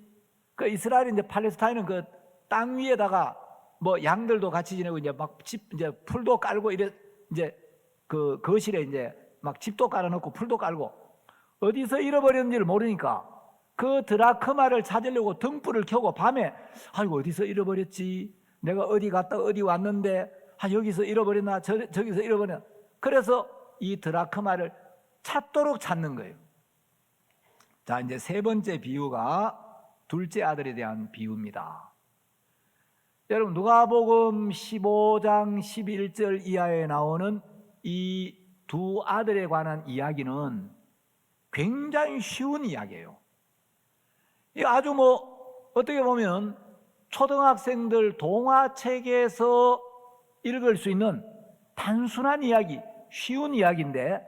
그 이스라엘 이제 팔레스타인은 그 땅 위에다가 뭐 양들도 같이 지내고 이제 막 집 이제 풀도 깔고 이래 이제 그 거실에 이제 막 집도 깔아놓고 풀도 깔고 어디서 잃어버렸는지를 모르니까 그 드라크마를 찾으려고 등불을 켜고 밤에 아이고 어디서 잃어버렸지? 내가 어디 갔다 어디 왔는데 여기서 잃어버렸나 저기서 잃어버렸나. 그래서 이 드라크마를 찾도록 찾는 거예요. 자, 이제 세 번째 비유가 둘째 아들에 대한 비유입니다. 여러분 누가복음 15장 11절 이하에 나오는 이 두 아들에 관한 이야기는 굉장히 쉬운 이야기예요. 아주 어떻게 보면 초등학생들 동화책에서 읽을 수 있는 단순한 이야기, 쉬운 이야기인데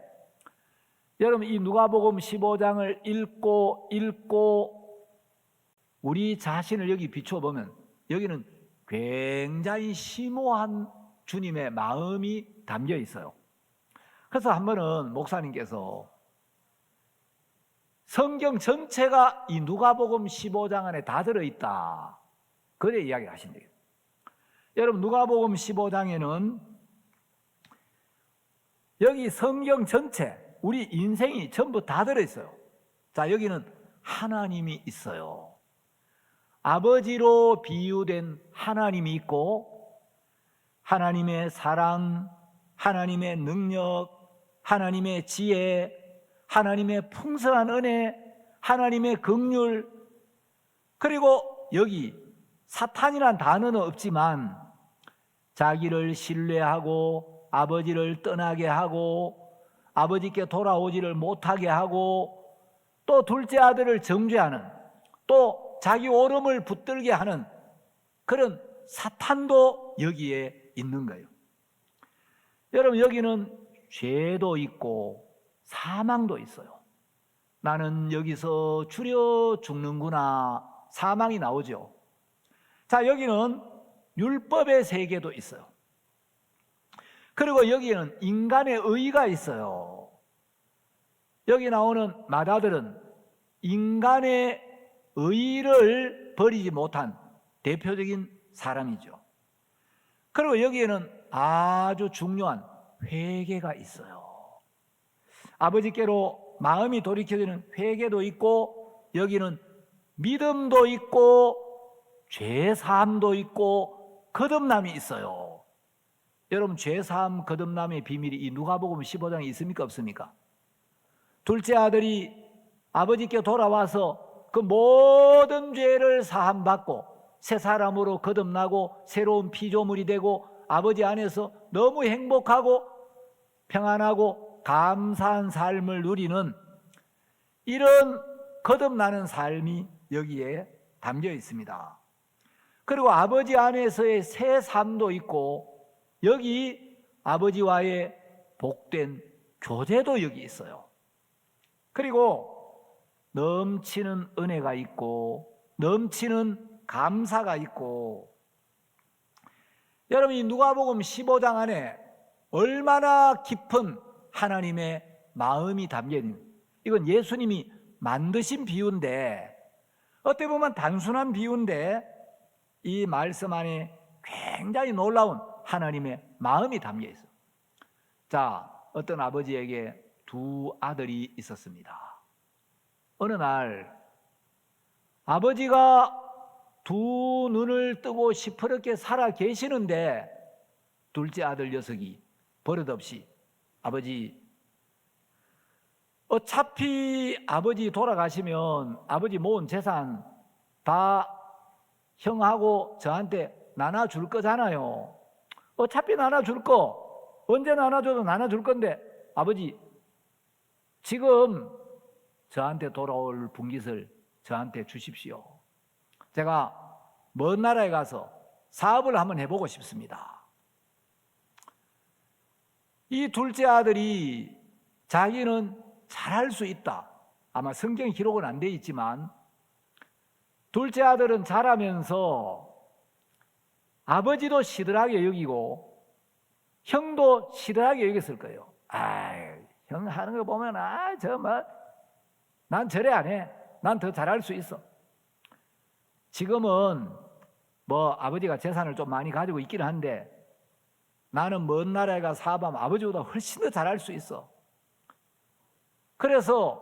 여러분 이 누가복음 15장을 읽고 우리 자신을 여기 비춰보면 여기는 굉장히 심오한 주님의 마음이 담겨 있어요. 그래서 한 번은 목사님께서 성경 전체가 이 누가복음 15장 안에 다 들어있다, 그래 이야기를 하신대요. 여러분 누가복음 15장에는 여기 성경 전체 우리 인생이 전부 다 들어있어요. 자, 여기는 하나님이 있어요. 아버지로 비유된 하나님이 있고 하나님의 사랑, 하나님의 능력, 하나님의 지혜, 하나님의 풍성한 은혜, 하나님의 긍휼, 그리고 여기 사탄이란 단어는 없지만 자기를 신뢰하고 아버지를 떠나게 하고 아버지께 돌아오지를 못하게 하고 또 둘째 아들을 정죄하는, 또 자기 오름을 붙들게 하는 그런 사탄도 여기에 있는 거예요. 여러분 여기는 죄도 있고 사망도 있어요. 나는 여기서 줄여 죽는구나, 사망이 나오죠. 자, 여기는 율법의 세계도 있어요. 그리고 여기는 인간의 의가 있어요. 여기 나오는 맏아들은 인간의 의를 버리지 못한 대표적인 사람이죠. 그리고 여기에는 아주 중요한 회개가 있어요. 아버지께로 마음이 돌이켜지는 회개도 있고 여기는 믿음도 있고 죄사함도 있고 거듭남이 있어요. 여러분 죄사함 거듭남의 비밀이 이 누가복음 15장에 있습니까 없습니까? 둘째 아들이 아버지께 돌아와서 그 모든 죄를 사함받고 새 사람으로 거듭나고 새로운 피조물이 되고 아버지 안에서 너무 행복하고 평안하고 감사한 삶을 누리는 이런 거듭나는 삶이 여기에 담겨 있습니다. 그리고 아버지 안에서의 새 삶도 있고 여기 아버지와의 복된 교제도 여기 있어요. 그리고 넘치는 은혜가 있고 넘치는 감사가 있고, 여러분 이 누가복음 15장 안에 얼마나 깊은 하나님의 마음이 담겨있는, 이건 예수님이 만드신 비유인데 어떻게 보면 단순한 비유인데 이 말씀 안에 굉장히 놀라운 하나님의 마음이 담겨 있어요. 자, 어떤 아버지에게 두 아들이 있었습니다. 어느 날 아버지가 두 눈을 뜨고 시퍼렇게 살아 계시는데 둘째 아들 녀석이 버릇없이 아버지, 어차피 아버지 돌아가시면 아버지 모은 재산 다 형하고 저한테 나눠줄 거잖아요. 어차피 나눠줄 거, 언제 나눠줘도 나눠줄 건데 아버지 지금 저한테 돌아올 분깃을 저한테 주십시오. 제가 먼 나라에 가서 사업을 한번 해보고 싶습니다. 이 둘째 아들이 자기는 잘할 수 있다. 아마 성경 기록은 안 돼 있지만 둘째 아들은 잘하면서 아버지도 시들하게 여기고 형도 시들하게 여겼을 거예요. 형 하는 거 보면 난 저래 안 해. 난 더 잘할 수 있어. 지금은 뭐 아버지가 재산을 좀 많이 가지고 있기는 한데 나는 먼 나라에 가서 사업하면 아버지보다 훨씬 더 잘할 수 있어. 그래서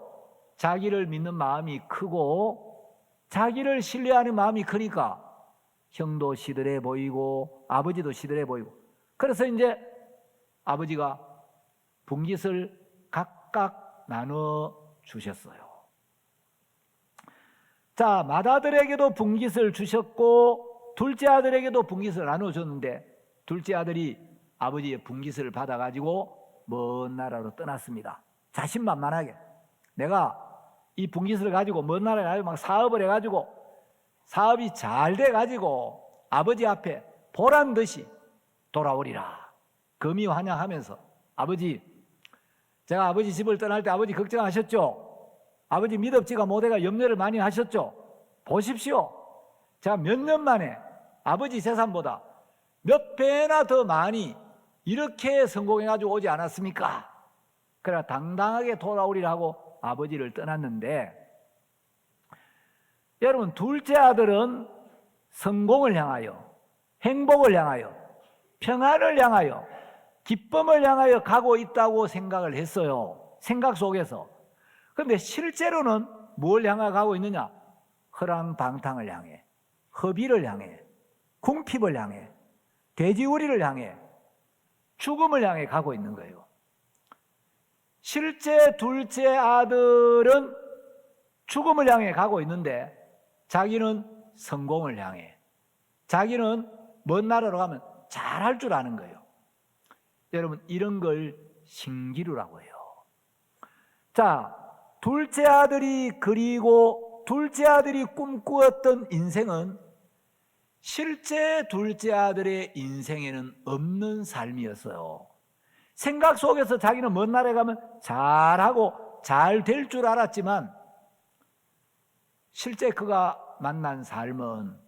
자기를 믿는 마음이 크고 자기를 신뢰하는 마음이 크니까 형도 시들해 보이고 아버지도 시들해 보이고, 그래서 이제 아버지가 분깃을 각각 나눠 주셨어요. 자, 맏아들에게도 분깃을 주셨고 둘째 아들에게도 분깃을 나눠줬는데 둘째 아들이 아버지의 분깃을 받아가지고 먼 나라로 떠났습니다. 자신만만하게 내가 이 분깃을 가지고 먼 나라에 가서 막 사업을 해가지고 사업이 잘 돼가지고 아버지 앞에 보란듯이 돌아오리라 금이환영하면서, 아버지, 제가 아버지 집을 떠날 때 아버지 걱정하셨죠? 아버지 미덥지가 못해가 염려를 많이 하셨죠? 보십시오, 제가 몇 년 만에 아버지 재산보다 몇 배나 더 많이 이렇게 성공해가지고 오지 않았습니까? 그래 당당하게 돌아오리라고 아버지를 떠났는데, 여러분 둘째 아들은 성공을 향하여, 행복을 향하여, 평안을 향하여, 기쁨을 향하여 가고 있다고 생각을 했어요. 생각 속에서. 그런데 실제로는 뭘 향해 가고 있느냐? 허랑방탕을 향해, 허비를 향해, 궁핍을 향해, 돼지우리를 향해, 죽음을 향해 가고 있는 거예요. 실제 둘째 아들은 죽음을 향해 가고 있는데 자기는 성공을 향해, 자기는 먼 나라로 가면 잘할 줄 아는 거예요. 여러분 이런 걸 신기루라고 해요. 자, 둘째 아들이 그리고 둘째 아들이 꿈꾸었던 인생은 실제 둘째 아들의 인생에는 없는 삶이었어요. 생각 속에서 자기는 먼 나라에 가면 잘하고 잘 될 줄 알았지만 실제 그가 만난 삶은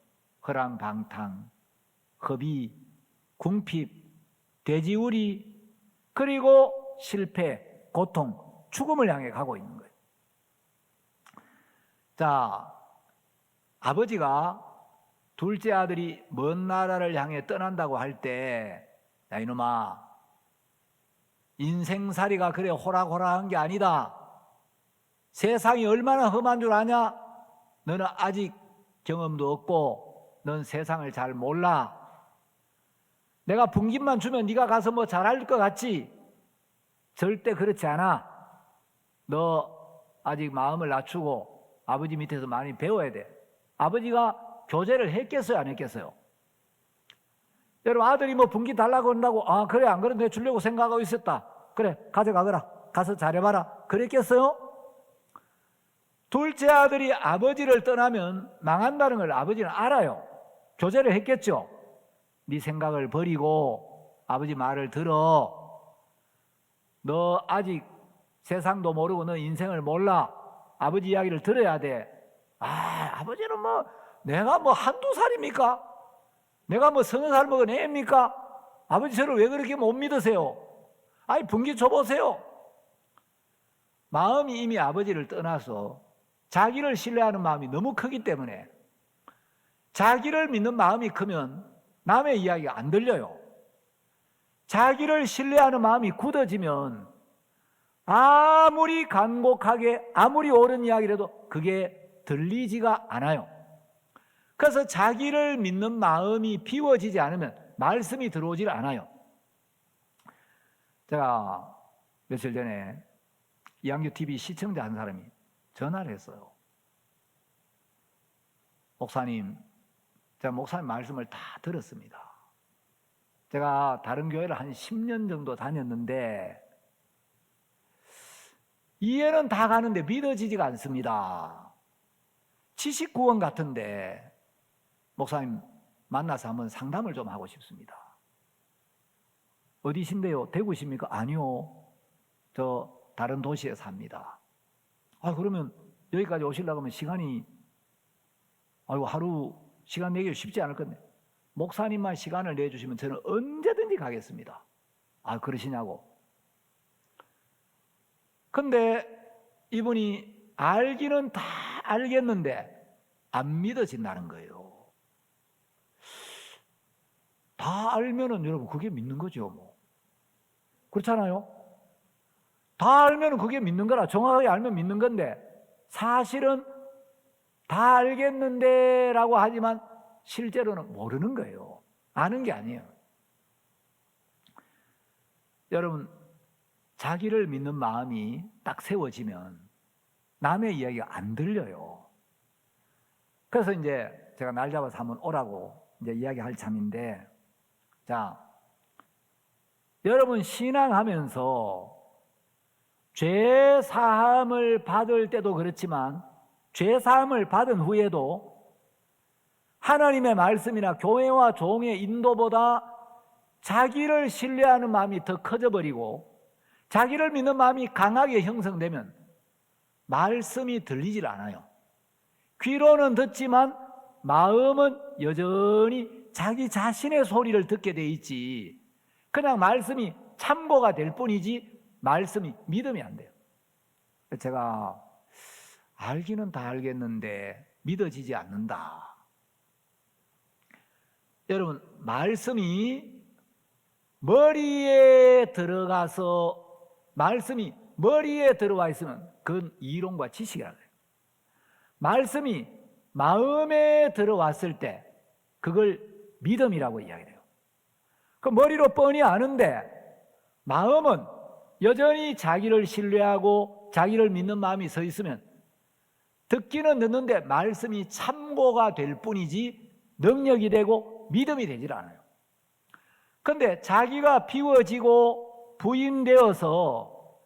허랑방탕, 허비, 궁핍, 돼지우리, 그리고 실패, 고통, 죽음을 향해 가고 있는 거예요. 자, 아버지가 둘째 아들이 먼 나라를 향해 떠난다고 할 때, 야 이놈아, 인생살이가 그래 호락호락한 게 아니다. 세상이 얼마나 험한 줄 아냐? 너는 아직 경험도 없고 넌 세상을 잘 몰라. 내가 분깃만 주면 네가 가서 뭐 잘할 것 같지? 절대 그렇지 않아. 너 아직 마음을 낮추고 아버지 밑에서 많이 배워야 돼. 아버지가 교제를 했겠어요, 안 했겠어요? 여러분 아들이 뭐 분깃 달라고 한다고 그래 안 그래도 주려고 생각하고 있었다. 그래 가져가거라. 가서 잘해봐라. 그랬겠어요? 둘째 아들이 아버지를 떠나면 망한다는 걸 아버지는 알아요. 교제를 했겠죠. 네 생각을 버리고 아버지 말을 들어. 너 아직 세상도 모르고 너 인생을 몰라. 아버지 이야기를 들어야 돼. 아버지는 뭐 내가 뭐 한두 살입니까? 내가 뭐 서너 살 먹은 애입니까? 아버지 저를 왜 그렇게 못 믿으세요? 분깃 줘보세요. 마음이 이미 아버지를 떠나서 자기를 신뢰하는 마음이 너무 크기 때문에, 자기를 믿는 마음이 크면 남의 이야기가 안 들려요. 자기를 신뢰하는 마음이 굳어지면 아무리 간곡하게 아무리 옳은 이야기라도 그게 들리지가 않아요. 그래서 자기를 믿는 마음이 비워지지 않으면 말씀이 들어오질 않아요. 제가 며칠 전에 이한규 TV 시청자 한 사람이 전화를 했어요. 목사님, 제가 목사님 말씀을 다 들었습니다. 제가 다른 교회를 한 10년 정도 다녔는데 이해는 다 가는데 믿어지지가 않습니다. 지식 구원 같은데 목사님 만나서 한번 상담을 좀 하고 싶습니다. 어디신데요? 대구십니까? 아니요. 저 다른 도시에 삽니다. 그러면 여기까지 오시려고 하면 시간이 하루 시간 내기 쉽지 않을 건데 목사님만 시간을 내주시면 저는 언제든지 가겠습니다. 그러시냐고. 근데 이분이 알기는 다 알겠는데 안 믿어진다는 거예요. 다 알면은 여러분 그게 믿는 거죠, 뭐. 그렇잖아요? 다 알면은 그게 믿는 거라. 정확하게 알면 믿는 건데 사실은 다 알겠는데 라고 하지만 실제로는 모르는 거예요. 아는 게 아니에요. 여러분, 자기를 믿는 마음이 딱 세워지면 남의 이야기가 안 들려요. 그래서 이제 제가 날 잡아서 한번 오라고 이제 이야기할 참인데, 자, 여러분 신앙하면서 죄 사함을 받을 때도 그렇지만 죄 사함을 받은 후에도 하나님의 말씀이나 교회와 종의 인도보다 자기를 신뢰하는 마음이 더 커져버리고 자기를 믿는 마음이 강하게 형성되면 말씀이 들리질 않아요. 귀로는 듣지만 마음은 여전히 자기 자신의 소리를 듣게 돼 있지, 그냥 말씀이 참고가 될 뿐이지 말씀이 믿음이 안 돼요. 제가 알기는 다 알겠는데 믿어지지 않는다. 여러분, 말씀이 머리에 들어가서 말씀이 머리에 들어와 있으면 그건 이론과 지식이라고 해요. 말씀이 마음에 들어왔을 때 그걸 믿음이라고 이야기해요. 그 머리로 뻔히 아는데 마음은 여전히 자기를 신뢰하고 자기를 믿는 마음이 서 있으면 듣기는 듣는데 말씀이 참고가 될 뿐이지 능력이 되고 믿음이 되질 않아요. 그런데 자기가 비워지고 부인되어서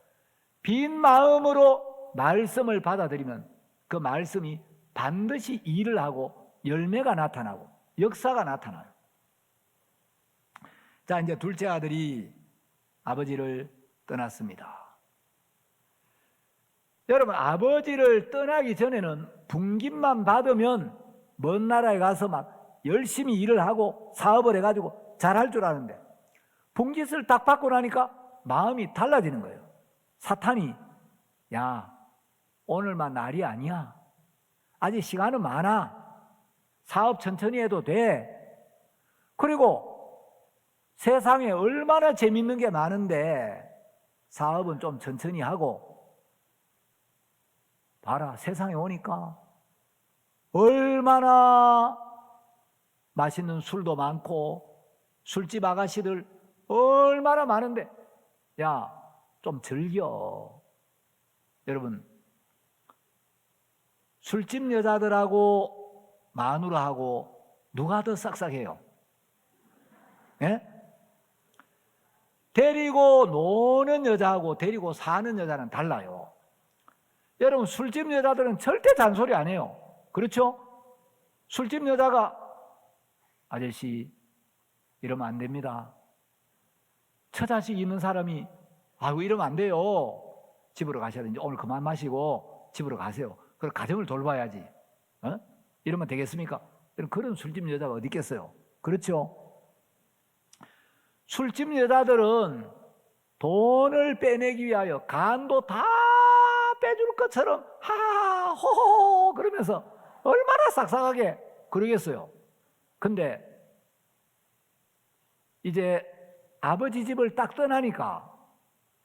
빈 마음으로 말씀을 받아들이면 그 말씀이 반드시 일을 하고 열매가 나타나고 역사가 나타나요. 자, 이제 둘째 아들이 아버지를 떠났습니다. 여러분, 아버지를 떠나기 전에는 분깃만 받으면 먼 나라에 가서 막 열심히 일을 하고 사업을 해가지고 잘할 줄 아는데 분깃을 딱 받고 나니까 마음이 달라지는 거예요. 사탄이, 야, 오늘만 날이 아니야. 아직 시간은 많아. 사업 천천히 해도 돼. 그리고 세상에 얼마나 재밌는 게 많은데 사업은 좀 천천히 하고, 봐라, 세상에 오니까 얼마나 맛있는 술도 많고 술집 아가씨들 얼마나 많은데 야, 좀 즐겨. 여러분, 술집 여자들하고 마누라하고 누가 더 싹싹해요? 예? 데리고 노는 여자하고 데리고 사는 여자는 달라요. 여러분, 술집 여자들은 절대 잔소리 안 해요. 그렇죠? 술집 여자가, 아저씨 이러면 안 됩니다. 처자식 있는 사람이 이러면 안 돼요. 집으로 가셔야 되는지 오늘 그만 마시고 집으로 가세요. 그럼 가정을 돌봐야지. 이러면 되겠습니까? 그런 술집 여자가 어디 있겠어요? 그렇죠? 술집 여자들은 돈을 빼내기 위하여 간도 다 빼줄 것처럼 하하 호호 그러면서 얼마나 싹싹하게 그러겠어요. 근데 이제 아버지 집을 딱 떠나니까,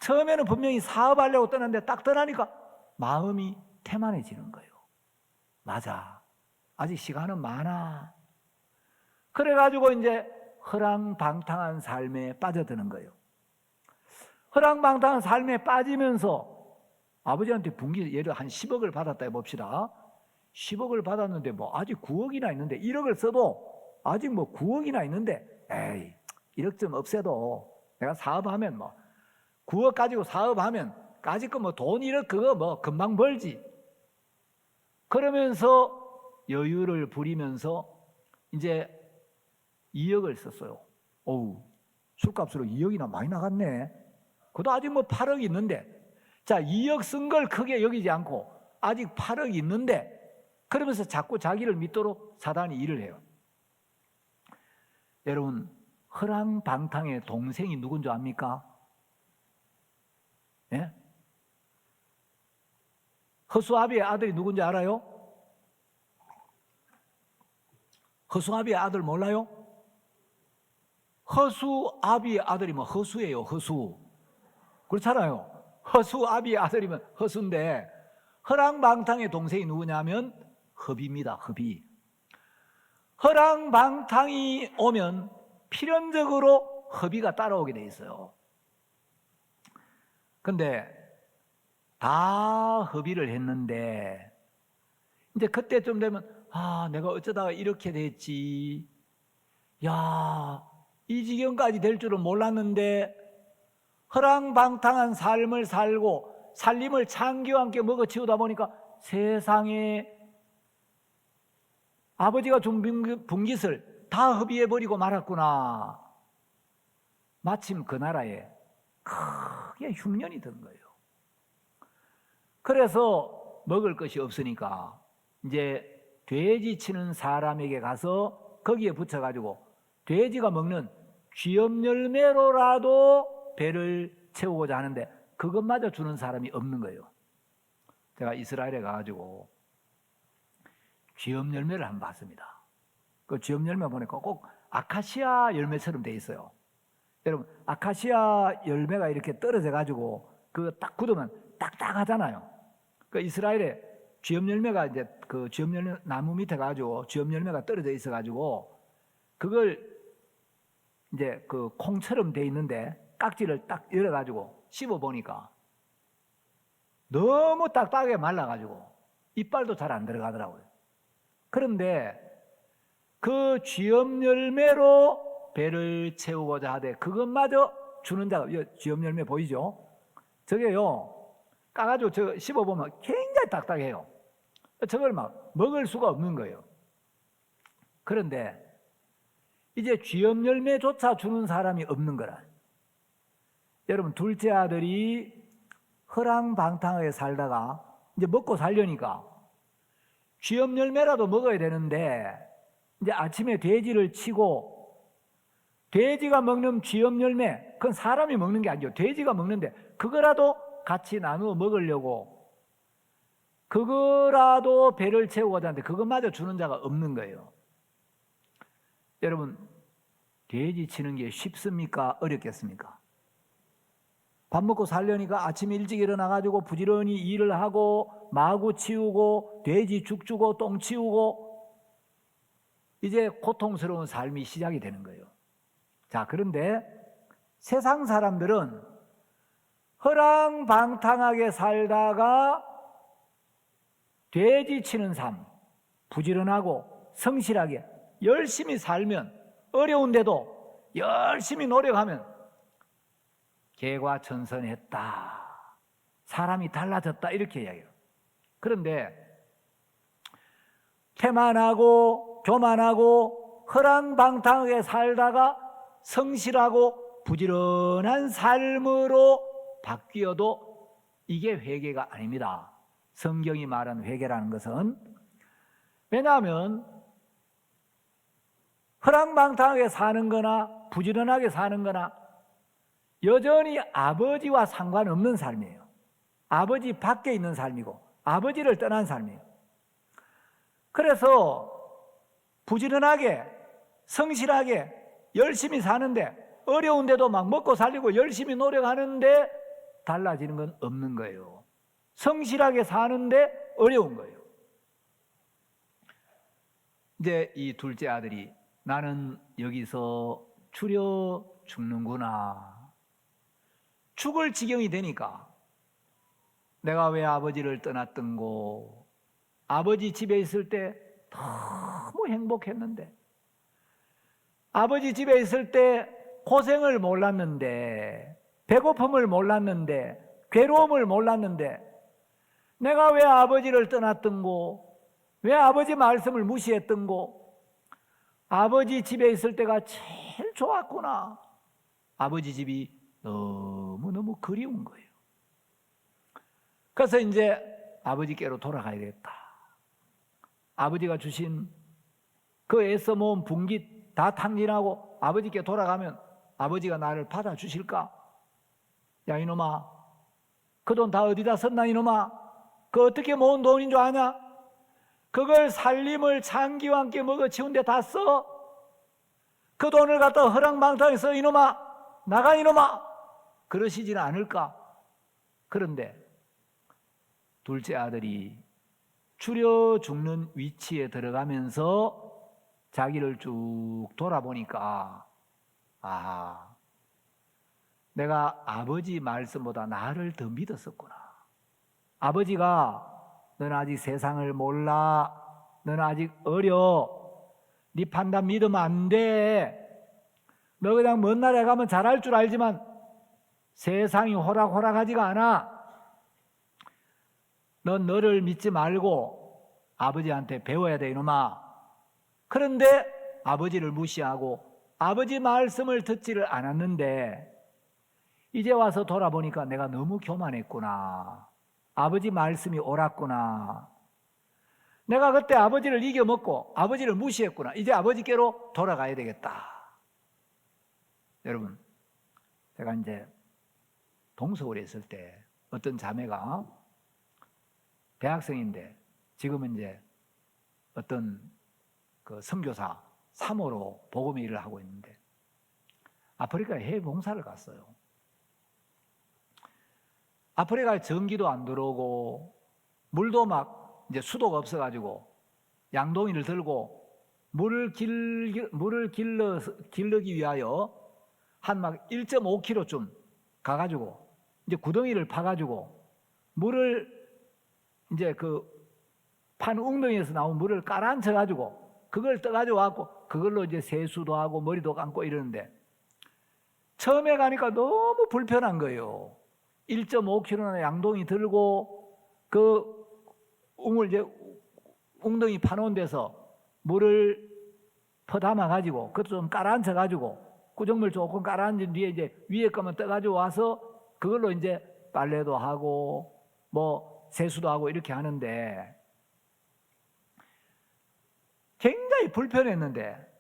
처음에는 분명히 사업하려고 떠났는데 딱 떠나니까 마음이 태만해지는 거예요. 맞아, 아직 시간은 많아. 그래가지고 이제 허랑방탕한 삶에 빠져드는 거예요. 허랑방탕한 삶에 빠지면서 아버지한테 분기, 예를 들어 한 10억을 받았다 해봅시다. 10억을 받았는데 뭐 아직 9억이나 있는데 1억을 써도 아직 뭐 9억이나 있는데 에이 1억 좀 없애도 내가 사업하면 뭐 9억 가지고 사업하면 까짓 거 뭐 돈 1억 그거 뭐 금방 벌지. 그러면서 여유를 부리면서 이제 2억을 썼어요. 어우, 술값으로 2억이나 많이 나갔네. 그것도 아직 뭐 8억 있는데, 자 2억 쓴 걸 크게 여기지 않고 아직 8억 있는데, 그러면서 자꾸 자기를 믿도록 사단이 일을 해요. 여러분, 허랑방탕의 동생이 누군 줄 압니까? 예? 허수아비의 아들이 누군지 알아요? 허수아비의 아들 몰라요? 허수아비의 아들이면 허수예요. 허수. 그렇잖아요. 허수아비의 아들이면 허수인데 허랑방탕의 동생이 누구냐면 흡입니다. 흡이. 허랑방탕이 오면 필연적으로 흡이가 따라오게 돼 있어요. 근데 다 흡의를 했는데 이제 그때쯤 되면 내가 어쩌다가 이렇게 됐지. 야, 이 지경까지 될 줄은 몰랐는데 허랑방탕한 삶을 살고 살림을 창기와 함께 먹어치우다 보니까 세상에 아버지가 준 분깃을 다 흡의해버리고 말았구나. 마침 그 나라에 크게 흉년이 든 거예요. 그래서 먹을 것이 없으니까 이제 돼지 치는 사람에게 가서 거기에 붙여가지고 돼지가 먹는 쥐염열매로라도 배를 채우고자 하는데 그것마저 주는 사람이 없는 거예요. 제가 이스라엘에 가가지고 쥐염열매를 한번 봤습니다. 그 쥐염열매 보니까 꼭 아카시아 열매처럼 돼 있어요. 여러분, 아카시아 열매가 이렇게 떨어져 가지고 그거 딱 굳으면 딱딱하잖아요. 그 이스라엘에 쥐염열매가 이제 그 쥐염열매 나무 밑에 가지고 쥐염열매가 떨어져 있어 가지고 그걸 이제 그 콩처럼 돼 있는데 깍지를 딱 열어 가지고 씹어 보니까 너무 딱딱하게 말라 가지고 이빨도 잘 안 들어가더라고요. 그런데 그 쥐염열매로 배를 채우고자 하되 그것마저 주는 자가, 쥐염열매 보이죠? 저게요 까가지고 저 씹어보면 굉장히 딱딱해요. 저걸 막 먹을 수가 없는 거예요. 그런데 이제 쥐염열매조차 주는 사람이 없는 거라. 여러분, 둘째 아들이 허랑방탕하게 살다가 이제 먹고 살려니까 쥐염열매라도 먹어야 되는데 이제 아침에 돼지를 치고 돼지가 먹는 쥐염열매, 그건 사람이 먹는 게 아니죠. 돼지가 먹는데 그거라도 같이 나누어 먹으려고 그거라도 배를 채우고자 하는데 그것마저 주는 자가 없는 거예요. 여러분, 돼지 치는 게 쉽습니까? 어렵겠습니까? 밥 먹고 살려니까 아침 일찍 일어나가지고 부지런히 일을 하고 마구 치우고 돼지 죽 주고 똥 치우고 이제 고통스러운 삶이 시작이 되는 거예요. 자, 그런데 세상 사람들은 허랑방탕하게 살다가 돼지 치는 삶, 부지런하고 성실하게 열심히 살면 어려운데도 열심히 노력하면 개과천선했다. 사람이 달라졌다. 이렇게 이야기해요. 그런데 태만하고 교만하고 허랑방탕하게 살다가 성실하고 부지런한 삶으로 바뀌어도 이게 회개가 아닙니다. 성경이 말하는 회개라는 것은, 왜냐하면 허랑방탕하게 사는 거나 부지런하게 사는 거나 여전히 아버지와 상관없는 삶이에요. 아버지 밖에 있는 삶이고 아버지를 떠난 삶이에요. 그래서 부지런하게 성실하게 열심히 사는데 어려운데도 막 먹고 살리고 열심히 노력하는데 달라지는 건 없는 거예요. 성실하게 사는데 어려운 거예요. 이제 이 둘째 아들이 나는 여기서 추려 죽는구나. 죽을 지경이 되니까 내가 왜 아버지를 떠났던고, 아버지 집에 있을 때 너무 행복했는데, 아버지 집에 있을 때 고생을 몰랐는데, 배고픔을 몰랐는데, 괴로움을 몰랐는데, 내가 왜 아버지를 떠났던고, 왜 아버지 말씀을 무시했던고, 아버지 집에 있을 때가 제일 좋았구나. 아버지 집이 너무너무 그리운 거예요. 그래서 이제 아버지께로 돌아가야겠다. 아버지가 주신 그 애써 모은 분깃 다 탕진하고 아버지께 돌아가면 아버지가 나를 받아주실까? 야 이놈아, 그 돈 다 어디다 썼나 이놈아? 그 어떻게 모은 돈인 줄 아냐? 그걸 살림을 장기와 함께 먹어치운 데 다 써? 그 돈을 갖다 허랑방탕에 써 이놈아? 나가 이놈아? 그러시지는 않을까? 그런데 둘째 아들이 추려 죽는 위치에 들어가면서 자기를 쭉 돌아보니까 내가 아버지 말씀보다 나를 더 믿었었구나. 아버지가 너는 아직 세상을 몰라, 너는 아직 어려, 네 판단 믿으면 안 돼, 너 그냥 먼 나라에 가면 잘할 줄 알지만 세상이 호락호락하지가 않아. 넌 너를 믿지 말고 아버지한테 배워야 돼 이놈아. 그런데 아버지를 무시하고 아버지 말씀을 듣지를 않았는데 이제 와서 돌아보니까 내가 너무 교만했구나. 아버지 말씀이 옳았구나. 내가 그때 아버지를 이겨먹고 아버지를 무시했구나. 이제 아버지께로 돌아가야 되겠다. 여러분, 제가 이제 동서울에 있을 때 어떤 자매가 대학생인데 지금은 이제 어떤 그 선교사 3호로 복음의 일을 하고 있는데 아프리카에 해외 봉사를 갔어요. 아프리카에 전기도 안 들어오고 물도 막 이제 수도가 없어가지고 양동이를 들고 물을 길르기 위하여 한 막 1.5km쯤 가가지고 이제 구덩이를 파가지고 물을 이제 그 판 웅덩이에서 나온 물을 깔아앉혀가지고 그걸 떠가지고 와갖고 그걸로 이제 세수도 하고 머리도 감고 이러는데 처음에 가니까 너무 불편한 거예요. 1.5km나 양동이 들고 그 이제 웅덩이 파놓은 데서 물을 퍼담아가지고 그것도 좀 깔아앉혀가지고 구정물 조금 깔아앉은 뒤에 이제 위에 거만 떠가지고 와서 그걸로 이제 빨래도 하고 뭐 세수도 하고 이렇게 하는데 굉장히 불편했는데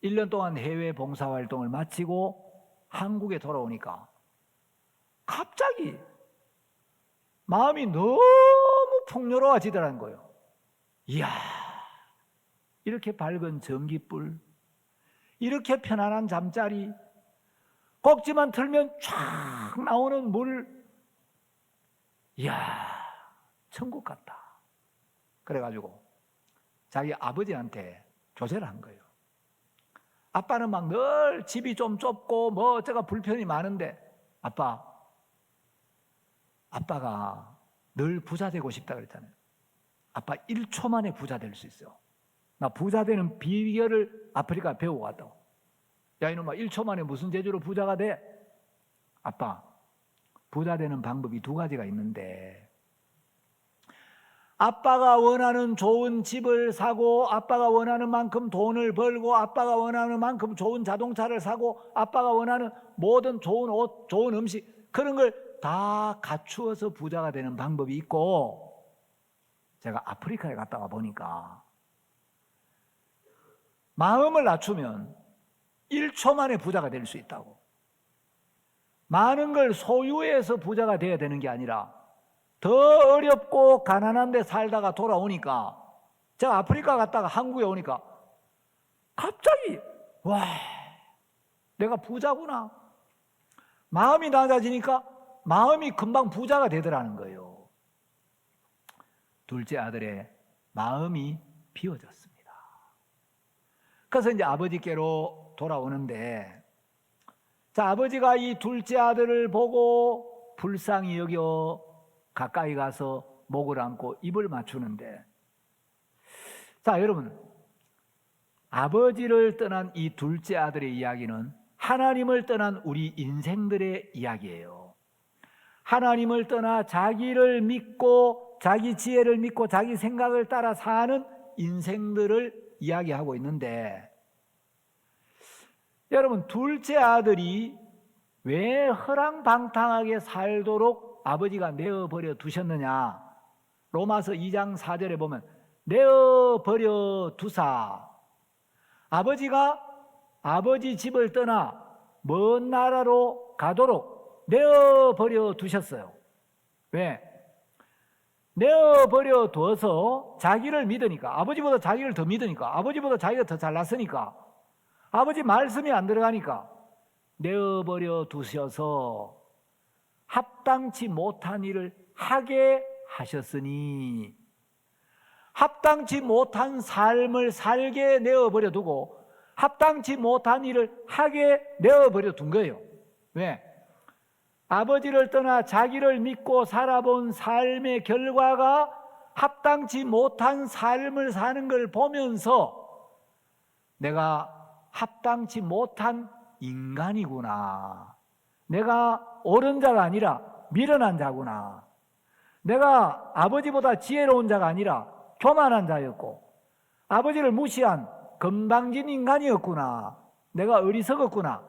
1년 동안 해외 봉사활동을 마치고 한국에 돌아오니까 갑자기 마음이 너무 풍요로워지더라는 거예요. 이야, 이렇게 밝은 전기불, 이렇게 편안한 잠자리, 꼭지만 틀면 쫙 나오는 물, 이야, 천국 같다. 그래가지고 자기 아버지한테 조제를 한 거예요. 아빠는 막 늘 집이 좀 좁고 뭐 어쩌가 불편이 많은데 아빠가 늘 부자 되고 싶다 그랬잖아요. 아빠 1초 만에 부자 될 수 있어요. 나 부자 되는 비결을 아프리카 배우고 왔다고. 야 이놈아, 1초 만에 무슨 재주로 부자가 돼? 아빠, 부자 되는 방법이 2가지가 있는데 아빠가 원하는 좋은 집을 사고 아빠가 원하는 만큼 돈을 벌고 아빠가 원하는 만큼 좋은 자동차를 사고 아빠가 원하는 모든 좋은 옷, 좋은 음식 그런 걸 다 갖추어서 부자가 되는 방법이 있고 제가 아프리카에 갔다 와 보니까 마음을 낮추면 1초 만에 부자가 될 수 있다고. 많은 걸 소유해서 부자가 돼야 되는 게 아니라 더 어렵고 가난한 데 살다가 돌아오니까 제가 아프리카 갔다가 한국에 오니까 갑자기 와, 내가 부자구나. 마음이 낮아지니까 마음이 금방 부자가 되더라는 거예요. 둘째 아들의 마음이 비워졌습니다. 그래서 이제 아버지께로 돌아오는데 자, 아버지가 이 둘째 아들을 보고 불쌍히 여겨 가까이 가서 목을 안고 입을 맞추는데, 자, 여러분, 아버지를 떠난 이 둘째 아들의 이야기는 하나님을 떠난 우리 인생들의 이야기예요. 하나님을 떠나 자기를 믿고 자기 지혜를 믿고 자기 생각을 따라 사는 인생들을 이야기하고 있는데, 여러분, 둘째 아들이 왜 허랑방탕하게 살도록 아버지가 내어버려 두셨느냐? 로마서 2장 4절에 보면 내어버려 두사, 아버지가 아버지 집을 떠나 먼 나라로 가도록 내어버려 두셨어요. 왜? 내어버려 두어서 자기를 믿으니까, 아버지보다 자기를 더 믿으니까, 아버지보다 자기가 더 잘났으니까, 아버지 말씀이 안 들어가니까 내어버려 두셔서 합당치 못한 일을 하게 하셨으니, 합당치 못한 삶을 살게 내어버려 두고 합당치 못한 일을 하게 내어버려 둔 거예요. 왜? 아버지를 떠나 자기를 믿고 살아본 삶의 결과가 합당치 못한 삶을 사는 걸 보면서 내가 합당치 못한 인간이구나, 내가 옳은 자가 아니라 미련한 자구나, 내가 아버지보다 지혜로운 자가 아니라 교만한 자였고 아버지를 무시한 건방진 인간이었구나, 내가 어리석었구나,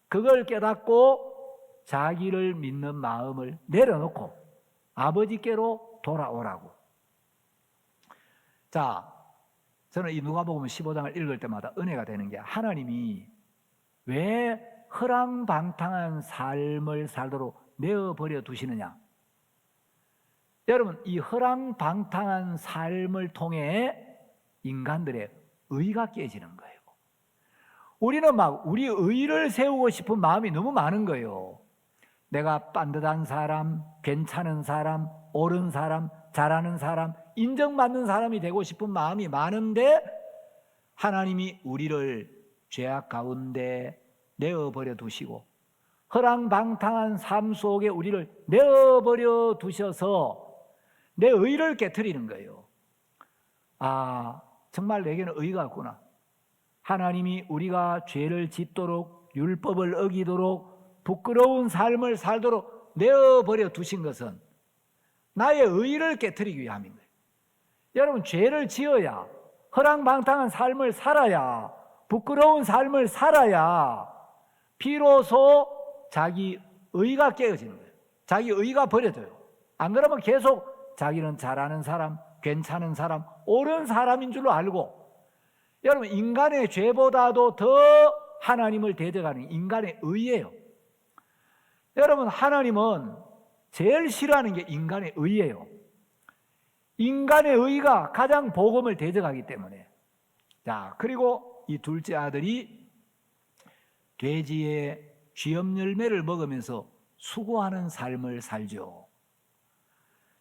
그걸 깨닫고 자기를 믿는 마음을 내려놓고 아버지께로 돌아오라고. 자, 저는 이 누가복음 15장을 읽을 때마다 은혜가 되는 게, 하나님이 왜 허랑방탕한 삶을 살도록 내어버려 두시느냐? 여러분, 이 허랑방탕한 삶을 통해 인간들의 의가 깨지는 거예요. 우리는 막 우리 의를 세우고 싶은 마음이 너무 많은 거예요. 내가 빤듯한 사람, 괜찮은 사람, 옳은 사람, 잘하는 사람, 인정받는 사람이 되고 싶은 마음이 많은데, 하나님이 우리를 죄악 가운데 내어버려 두시고 허랑방탕한 삶 속에 우리를 내어버려 두셔서 내 의를 깨트리는 거예요. 아, 정말 내게는 의가 없구나. 하나님이 우리가 죄를 짓도록 율법을 어기도록 부끄러운 삶을 살도록 내어버려 두신 것은 나의 의를 깨트리기 위함인 거예요. 여러분, 죄를 지어야, 허랑방탕한 삶을 살아야, 부끄러운 삶을 살아야 비로소 자기 의가 깨어지는 거예요. 자기 의가 버려져요. 안 그러면 계속 자기는 잘하는 사람, 괜찮은 사람, 옳은 사람인 줄로 알고, 여러분, 인간의 죄보다도 더 하나님을 대적하는 인간의 의예요. 여러분, 하나님은 제일 싫어하는 게 인간의 의예요. 인간의 의가 가장 복음을 대적하기 때문에. 자, 그리고 이 둘째 아들이 돼지의 쥐염 열매를 먹으면서 수고하는 삶을 살죠.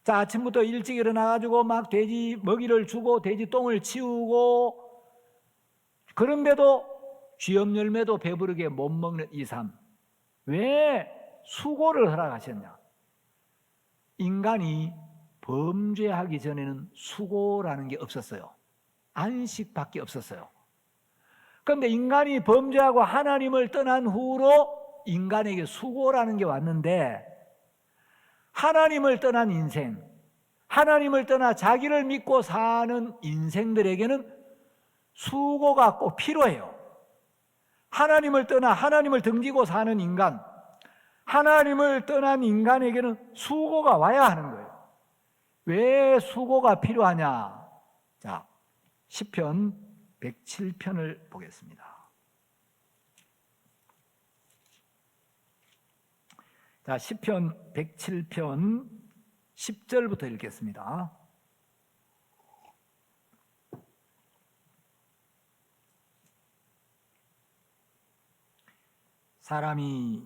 자, 아침부터 일찍 일어나가지고 막 돼지 먹이를 주고 돼지 똥을 치우고, 그런데도 쥐염 열매도 배부르게 못 먹는 이 삶, 왜 수고를 허락하셨냐? 인간이 범죄하기 전에는 수고라는 게 없었어요. 안식밖에 없었어요. 그런데 인간이 범죄하고 하나님을 떠난 후로 인간에게 수고라는 게 왔는데, 하나님을 떠난 인생, 하나님을 떠나 자기를 믿고 사는 인생들에게는 수고가 꼭 필요해요. 하나님을 떠나 하나님을 등지고 사는 인간, 하나님을 떠난 인간에게는 수고가 와야 하는 거예요. 왜 수고가 필요하냐? 자, 시편 107편을 보겠습니다. 자, 시편 107편 10절부터 읽겠습니다. 사람이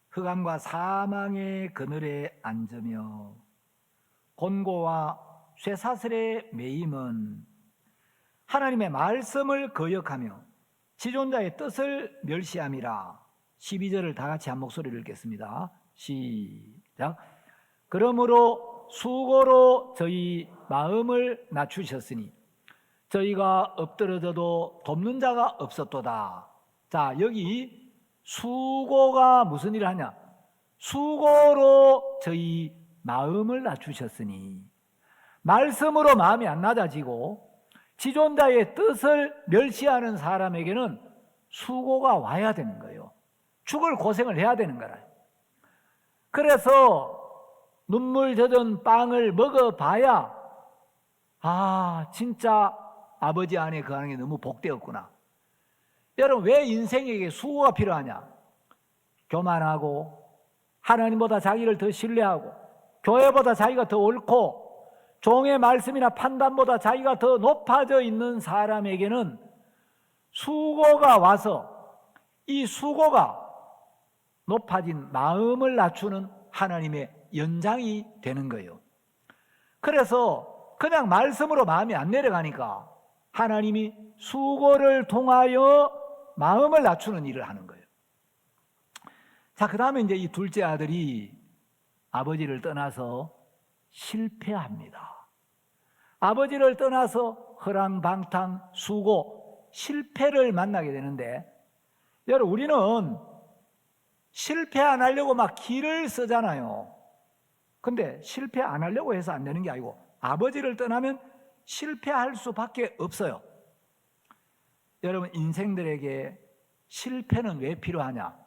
흑암과 사망의 그늘에 앉으며 곤고와 쇠사슬에 매임은 하나님의 말씀을 거역하며 지존자의 뜻을 멸시함이라. 12절을 다 같이 한 목소리를 읽겠습니다. 시작. 그러므로 수고로 저희 마음을 낮추셨으니 저희가 엎드러져도 돕는 자가 없었도다. 자, 여기 수고가 무슨 일을 하냐? 수고로 저희 마음을 낮추셨으니, 말씀으로 마음이 안 낮아지고 지존자의 뜻을 멸시하는 사람에게는 수고가 와야 되는 거예요. 죽을 고생을 해야 되는 거라. 그래서 눈물 젖은 빵을 먹어봐야 진짜 아버지 안에 거하는 게 너무 복되었구나. 여러분, 왜 인생에게 수고가 필요하냐? 교만하고 하나님보다 자기를 더 신뢰하고 교회보다 자기가 더 옳고 종의 말씀이나 판단보다 자기가 더 높아져 있는 사람에게는 수고가 와서 이 수고가 높아진 마음을 낮추는 하나님의 연장이 되는 거예요. 그래서 그냥 말씀으로 마음이 안 내려가니까 하나님이 수고를 통하여 마음을 낮추는 일을 하는 거예요. 자, 그 다음에 이제 이 둘째 아들이 아버지를 떠나서 실패합니다. 아버지를 떠나서 허랑방탕, 수고, 실패를 만나게 되는데, 여러분, 우리는 실패 안 하려고 막 길을 쓰잖아요. 근데 실패 안 하려고 해서 안 되는 게 아니고 아버지를 떠나면 실패할 수밖에 없어요. 여러분, 인생들에게 실패는 왜 필요하냐?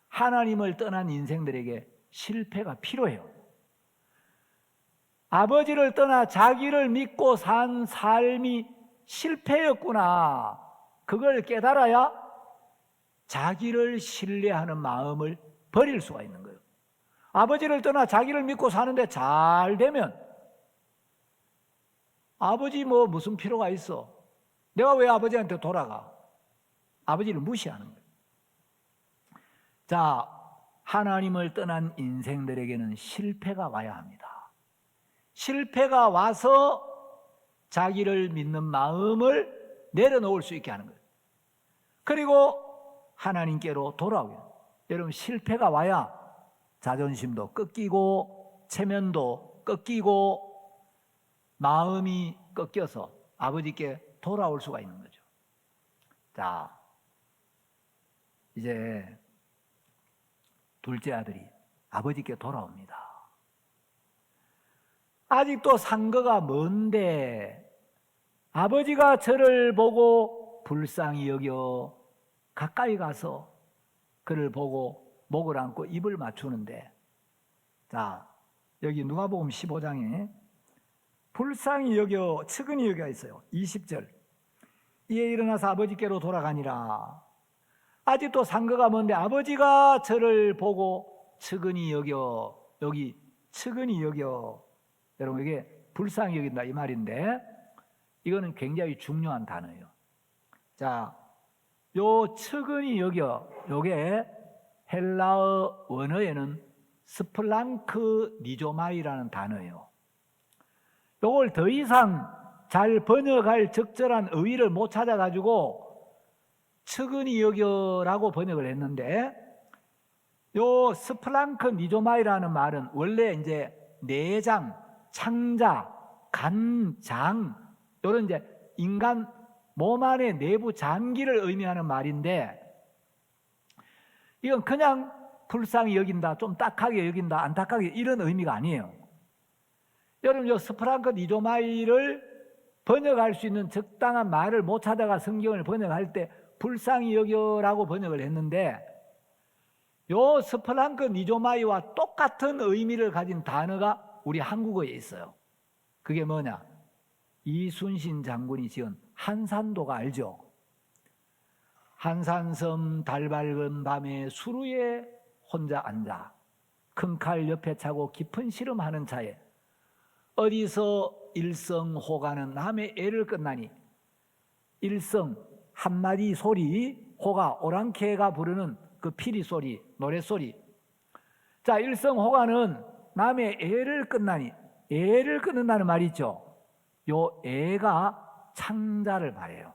하나님을 떠난 인생들에게 실패가 필요해요. 아버지를 떠나 자기를 믿고 산 삶이 실패였구나, 그걸 깨달아야 자기를 신뢰하는 마음을 버릴 수가 있는 거예요. 아버지를 떠나 자기를 믿고 사는데 잘 되면 아버지 뭐 무슨 필요가 있어? 내가 왜 아버지한테 돌아가? 아버지를 무시하는 거예요. 자, 하나님을 떠난 인생들에게는 실패가 와야 합니다. 실패가 와서 자기를 믿는 마음을 내려놓을 수 있게 하는 거예요. 그리고 하나님께로 돌아오요. 여러분, 실패가 와야 자존심도 꺾이고 체면도 꺾이고 마음이 꺾여서 아버지께 돌아올 수가 있는 거죠. 자, 이제 둘째 아들이 아버지께 돌아옵니다. 아직도 상거가 먼데 아버지가 저를 보고 불쌍히 여겨 가까이 가서 그를 보고 목을 안고 입을 맞추는데, 자, 여기 누가복음 15장에 불쌍히 여겨 측은히 여겨 있어요. 20절. 이에 일어나서 아버지께로 돌아가니라. 아직도 상거가 먼데 아버지가 저를 보고 측은히 여겨, 여기 측은히 여겨. 여러분, 이게 불쌍히 여긴다 이 말인데 이거는 굉장히 중요한 단어예요. 자, 요 측은히 여겨, 요게 헬라어 원어에는 스플랑크 니조마이라는 단어예요. 요걸 더 이상 잘 번역할 적절한 어휘를 못 찾아가지고 측은히 여겨라고 번역을 했는데, 요 스플랑크 니조마이라는 말은 원래 이제 내장, 창자, 간, 장, 이런 이제 인간 몸 안의 내부 장기를 의미하는 말인데, 이건 그냥 불쌍히 여긴다, 좀 딱하게 여긴다, 안타깝게 이런 의미가 아니에요. 여러분, 요 스프랑크 니조마이를 번역할 수 있는 적당한 말을 못 찾아가 성경을 번역할 때 불쌍히 여겨라고 번역을 했는데, 요 스프랑크 니조마이와 똑같은 의미를 가진 단어가 우리 한국어에 있어요. 그게 뭐냐? 이순신 장군이 지은 한산도가 알죠? 한산섬 달 밝은 밤에 수루에 혼자 앉아 큰 칼 옆에 차고 깊은 시름하는 차에 어디서 일성호가는 남의 애를 끝나니, 일성 한마디 소리, 호가 오랑캐가 부르는 그 피리 소리, 노래 소리. 자, 일성호가는 남의 애를 끝나니, 애를 끊는다는 말이 있죠. 요 애가 창자를 말해요.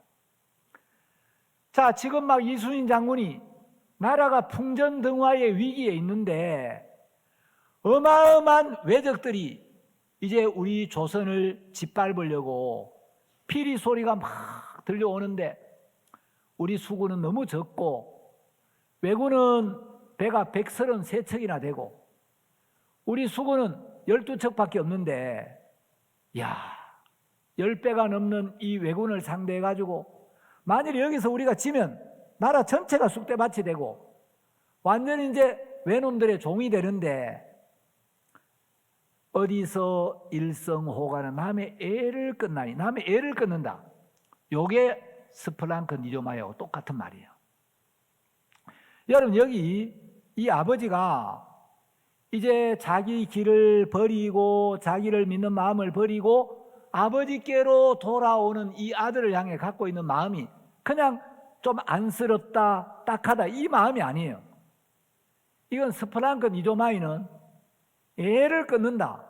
자, 지금 막 이순신 장군이 나라가 풍전등화의 위기에 있는데 어마어마한 외적들이 이제 우리 조선을 짓밟으려고 피리 소리가 막 들려오는데 우리 수군은 너무 적고 왜군은 배가 133척이나 되고 우리 수군은 12척밖에 없는데 야, 10배가 넘는 이 왜군을 상대해가지고 만일 여기서 우리가 지면 나라 전체가 쑥대밭이 되고 완전히 이제 외놈들의 종이 되는데 어디서 일성호가는 남의 애를 끊나니 남의 애를 끊는다. 요게 스플랑크 니조마이하고 똑같은 말이에요. 여러분 여기 이 아버지가 이제 자기 길을 버리고 자기를 믿는 마음을 버리고 아버지께로 돌아오는 이 아들을 향해 갖고 있는 마음이 그냥 좀 안쓰럽다, 딱하다 이 마음이 아니에요. 이건 스플랑크 니조마이는 애를 끊는다.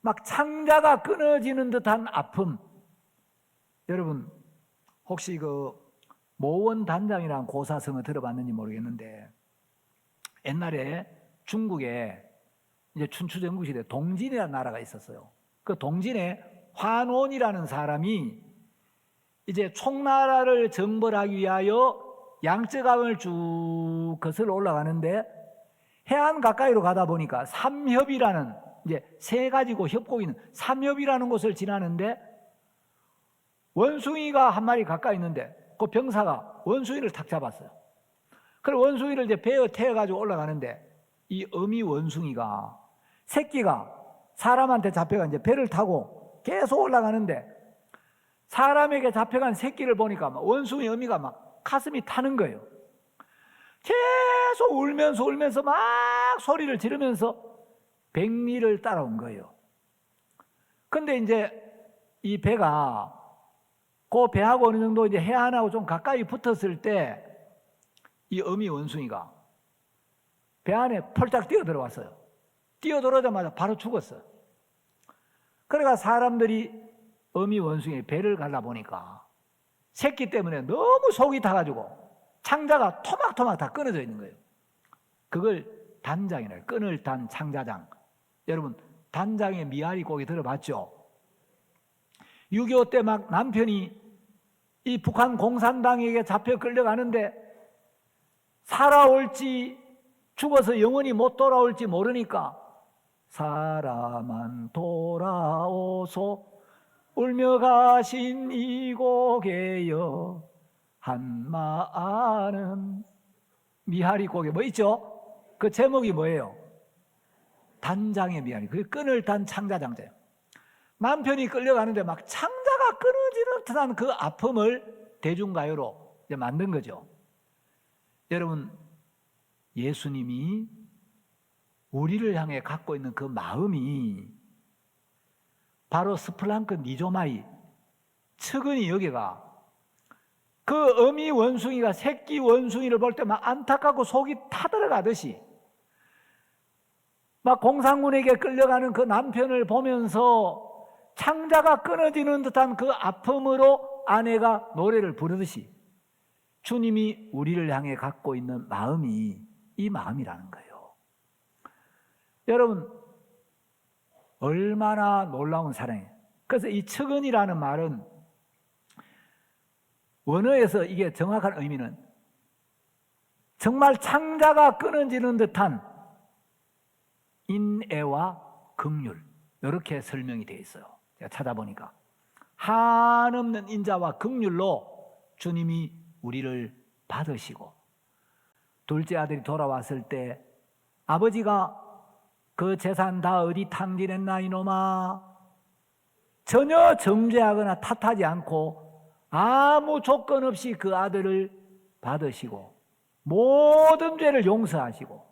막 창자가 끊어지는 듯한 아픔. 여러분 혹시 그 모원단장이라는 고사성을 들어봤는지 모르겠는데 옛날에 중국에 이제 춘추전국 시대 동진이라는 나라가 있었어요. 그 동진에 환원이라는 사람이 이제 총나라를 정벌하기 위하여 양쯔강을 쭉 거슬러 올라가는데 해안 가까이로 가다 보니까 삼협이라는 이제 세 가지고 협곡이 있는 삼협이라는 곳을 지나는데 원숭이가 한 마리 가까이 있는데 그 병사가 원숭이를 탁 잡았어요. 그래서 원숭이를 이제 배에 태워가지고 올라가는데 이 어미 원숭이가 새끼가 사람한테 잡혀가 이제 배를 타고 계속 올라가는데 사람에게 잡혀간 새끼를 보니까 막 원숭이 어미가 막 가슴이 타는 거예요. 계속 울면서 막 소리를 지르면서 백리를 따라온 거예요. 근데 이제 이 배가 그 배하고 어느 정도 이제 해안하고 좀 가까이 붙었을 때 이 어미 원숭이가 배 안에 펄짝 뛰어 들어왔어요. 뛰어 들어오자마자 바로 죽었어요. 그러니까 사람들이 어미 원숭이의 배를 갈라 보니까 새끼 때문에 너무 속이 타가지고 창자가 토막토막 다 끊어져 있는 거예요. 그걸 단장이래요. 끈을 단 창자장. 여러분 단장의 미아리 고기 들어봤죠? 6.25 때 막 남편이 이 북한 공산당에게 잡혀 끌려가는데 살아올지 죽어서 영원히 못 돌아올지 모르니까 사람만 돌아오소 울며 가신 이곡에여 한마는 미하리 곡에 뭐 있죠? 그 제목이 뭐예요? 단장의 미하리. 그게 끈을 단 창자장자예요. 남편이 끌려가는데 막 창자가 끊어지는 듯한 그 아픔을 대중가요로 이제 만든 거죠. 여러분 예수님이 우리를 향해 갖고 있는 그 마음이 바로 스플랑크 니조마이 측은히 여기가 그 어미 원숭이가 새끼 원숭이를 볼 때 막 안타깝고 속이 타들어가듯이 막 공산군에게 끌려가는 그 남편을 보면서 창자가 끊어지는 듯한 그 아픔으로 아내가 노래를 부르듯이 주님이 우리를 향해 갖고 있는 마음이 이 마음이라는 거예요. 여러분 얼마나 놀라운 사랑이에요. 그래서 이 측은이라는 말은 원어에서 이게 정확한 의미는 정말 창자가 끊어지는 듯한 인애와 긍휼 이렇게 설명이 되어 있어요. 제가 찾아보니까 한없는 인자와 긍휼로 주님이 우리를 받으시고 둘째 아들이 돌아왔을 때 아버지가 그 재산 다 어디 탕진했나 이놈아 전혀 정죄하거나 탓하지 않고 아무 조건 없이 그 아들을 받으시고 모든 죄를 용서하시고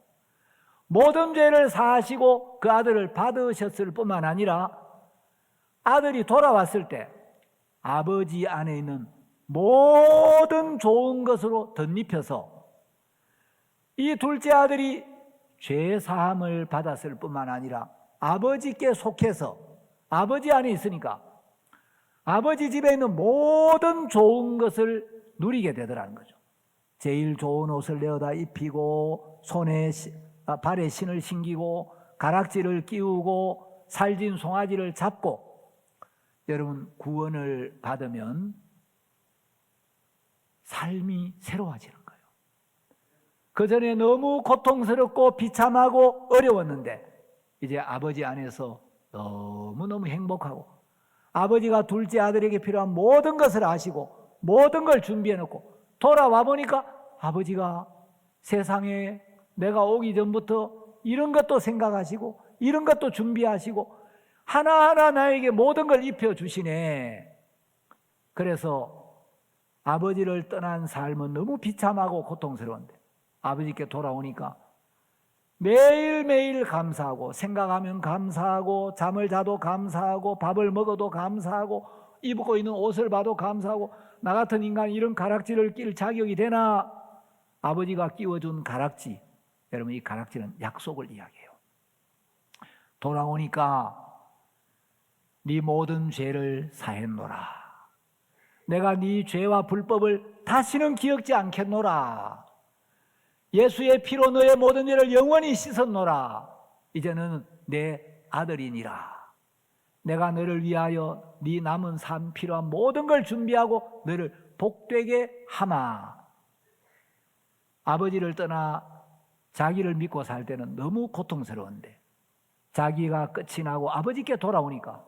모든 죄를 사하시고 그 아들을 받으셨을 뿐만 아니라 아들이 돌아왔을 때 아버지 안에 있는 모든 좋은 것으로 덧입혀서 이 둘째 아들이 죄 사함을 받았을 뿐만 아니라 아버지께 속해서 아버지 안에 있으니까 아버지 집에 있는 모든 좋은 것을 누리게 되더라는 거죠. 제일 좋은 옷을 내어다 입히고 발에 신을 신기고 가락지를 끼우고 살진 송아지를 잡고, 여러분 구원을 받으면 삶이 새로워지는 거예요. 그전에 너무 고통스럽고 비참하고 어려웠는데 이제 아버지 안에서 너무너무 행복하고, 아버지가 둘째 아들에게 필요한 모든 것을 아시고 모든 걸 준비해 놓고 돌아와 보니까 아버지가 세상에 내가 오기 전부터 이런 것도 생각하시고 이런 것도 준비하시고 하나하나 나에게 모든 걸 입혀주시네. 그래서 아버지를 떠난 삶은 너무 비참하고 고통스러운데 아버지께 돌아오니까 매일매일 감사하고, 생각하면 감사하고, 잠을 자도 감사하고, 밥을 먹어도 감사하고, 입고 있는 옷을 봐도 감사하고, 나 같은 인간이 이런 가락지를 낄 자격이 되나? 아버지가 끼워준 가락지, 여러분 이 가락지는 약속을 이야기해요. 돌아오니까 네 모든 죄를 사했노라. 내가 네 죄와 불법을 다시는 기억지 않겠노라. 예수의 피로 너의 모든 죄를 영원히 씻었노라. 이제는 내 아들이니라. 내가 너를 위하여 네 남은 삶 필요한 모든 걸 준비하고 너를 복되게 하마. 아버지를 떠나 자기를 믿고 살 때는 너무 고통스러운데 자기가 끝이 나고 아버지께 돌아오니까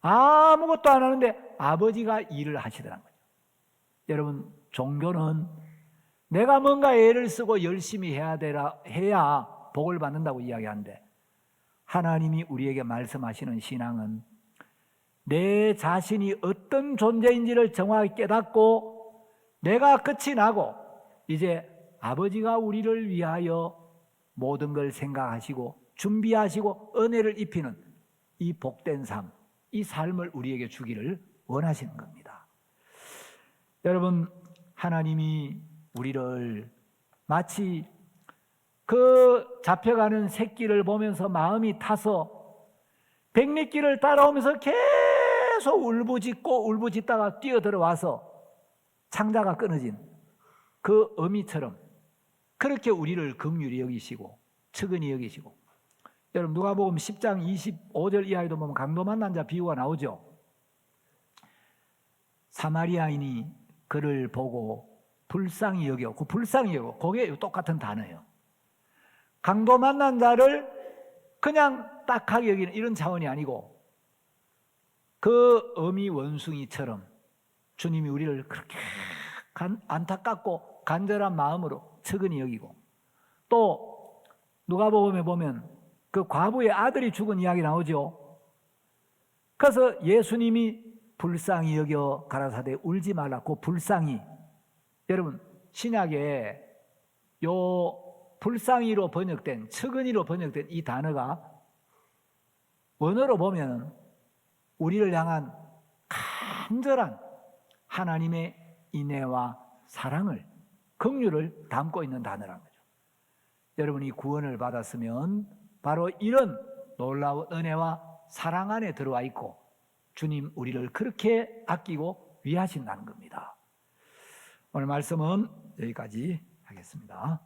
아무것도 안 하는데 아버지가 일을 하시더라는 거죠. 여러분, 종교는 내가 뭔가 애를 쓰고 열심히 해야 복을 받는다고 이야기하는데, 하나님이 우리에게 말씀하시는 신앙은 내 자신이 어떤 존재인지를 정확히 깨닫고 내가 끝이 나고 이제 아버지가 우리를 위하여 모든 걸 생각하시고 준비하시고 은혜를 입히는 이 복된 삶, 이 삶을 우리에게 주기를 원하시는 겁니다. 여러분, 하나님이 우리를 마치 그 잡혀가는 새끼를 보면서 마음이 타서 백리길을 따라오면서 계속 울부짖다가 뛰어들어와서 창자가 끊어진 그 어미처럼 그렇게 우리를 긍휼히 여기시고 측은히 여기시고, 여러분 누가복음 10장 25절 이하에도 보면 강도 만난 자 비유가 나오죠. 사마리아인이 그를 보고 불쌍히 여겨, 그 불쌍히 여겨, 그게 똑같은 단어예요. 강도 만난 자를 그냥 딱하게 여기는 이런 차원이 아니고 그 어미 원숭이처럼 주님이 우리를 그렇게 안타깝고 간절한 마음으로 측은히 여기고, 또 누가복음에 보면 그 과부의 아들이 죽은 이야기 나오죠. 그래서 예수님이 불쌍히 여겨 가라사대 울지 말라. 그 불쌍히, 여러분 신약에 요 불쌍히로 번역된, 측은히로 번역된 이 단어가 원어로 보면 우리를 향한 간절한 하나님의 인애와 사랑을, 긍휼을 담고 있는 단어라는 거죠. 여러분이 구원을 받았으면 바로 이런 놀라운 은혜와 사랑 안에 들어와 있고 주님 우리를 그렇게 아끼고 위하신다는 겁니다. 오늘 말씀은 여기까지 하겠습니다.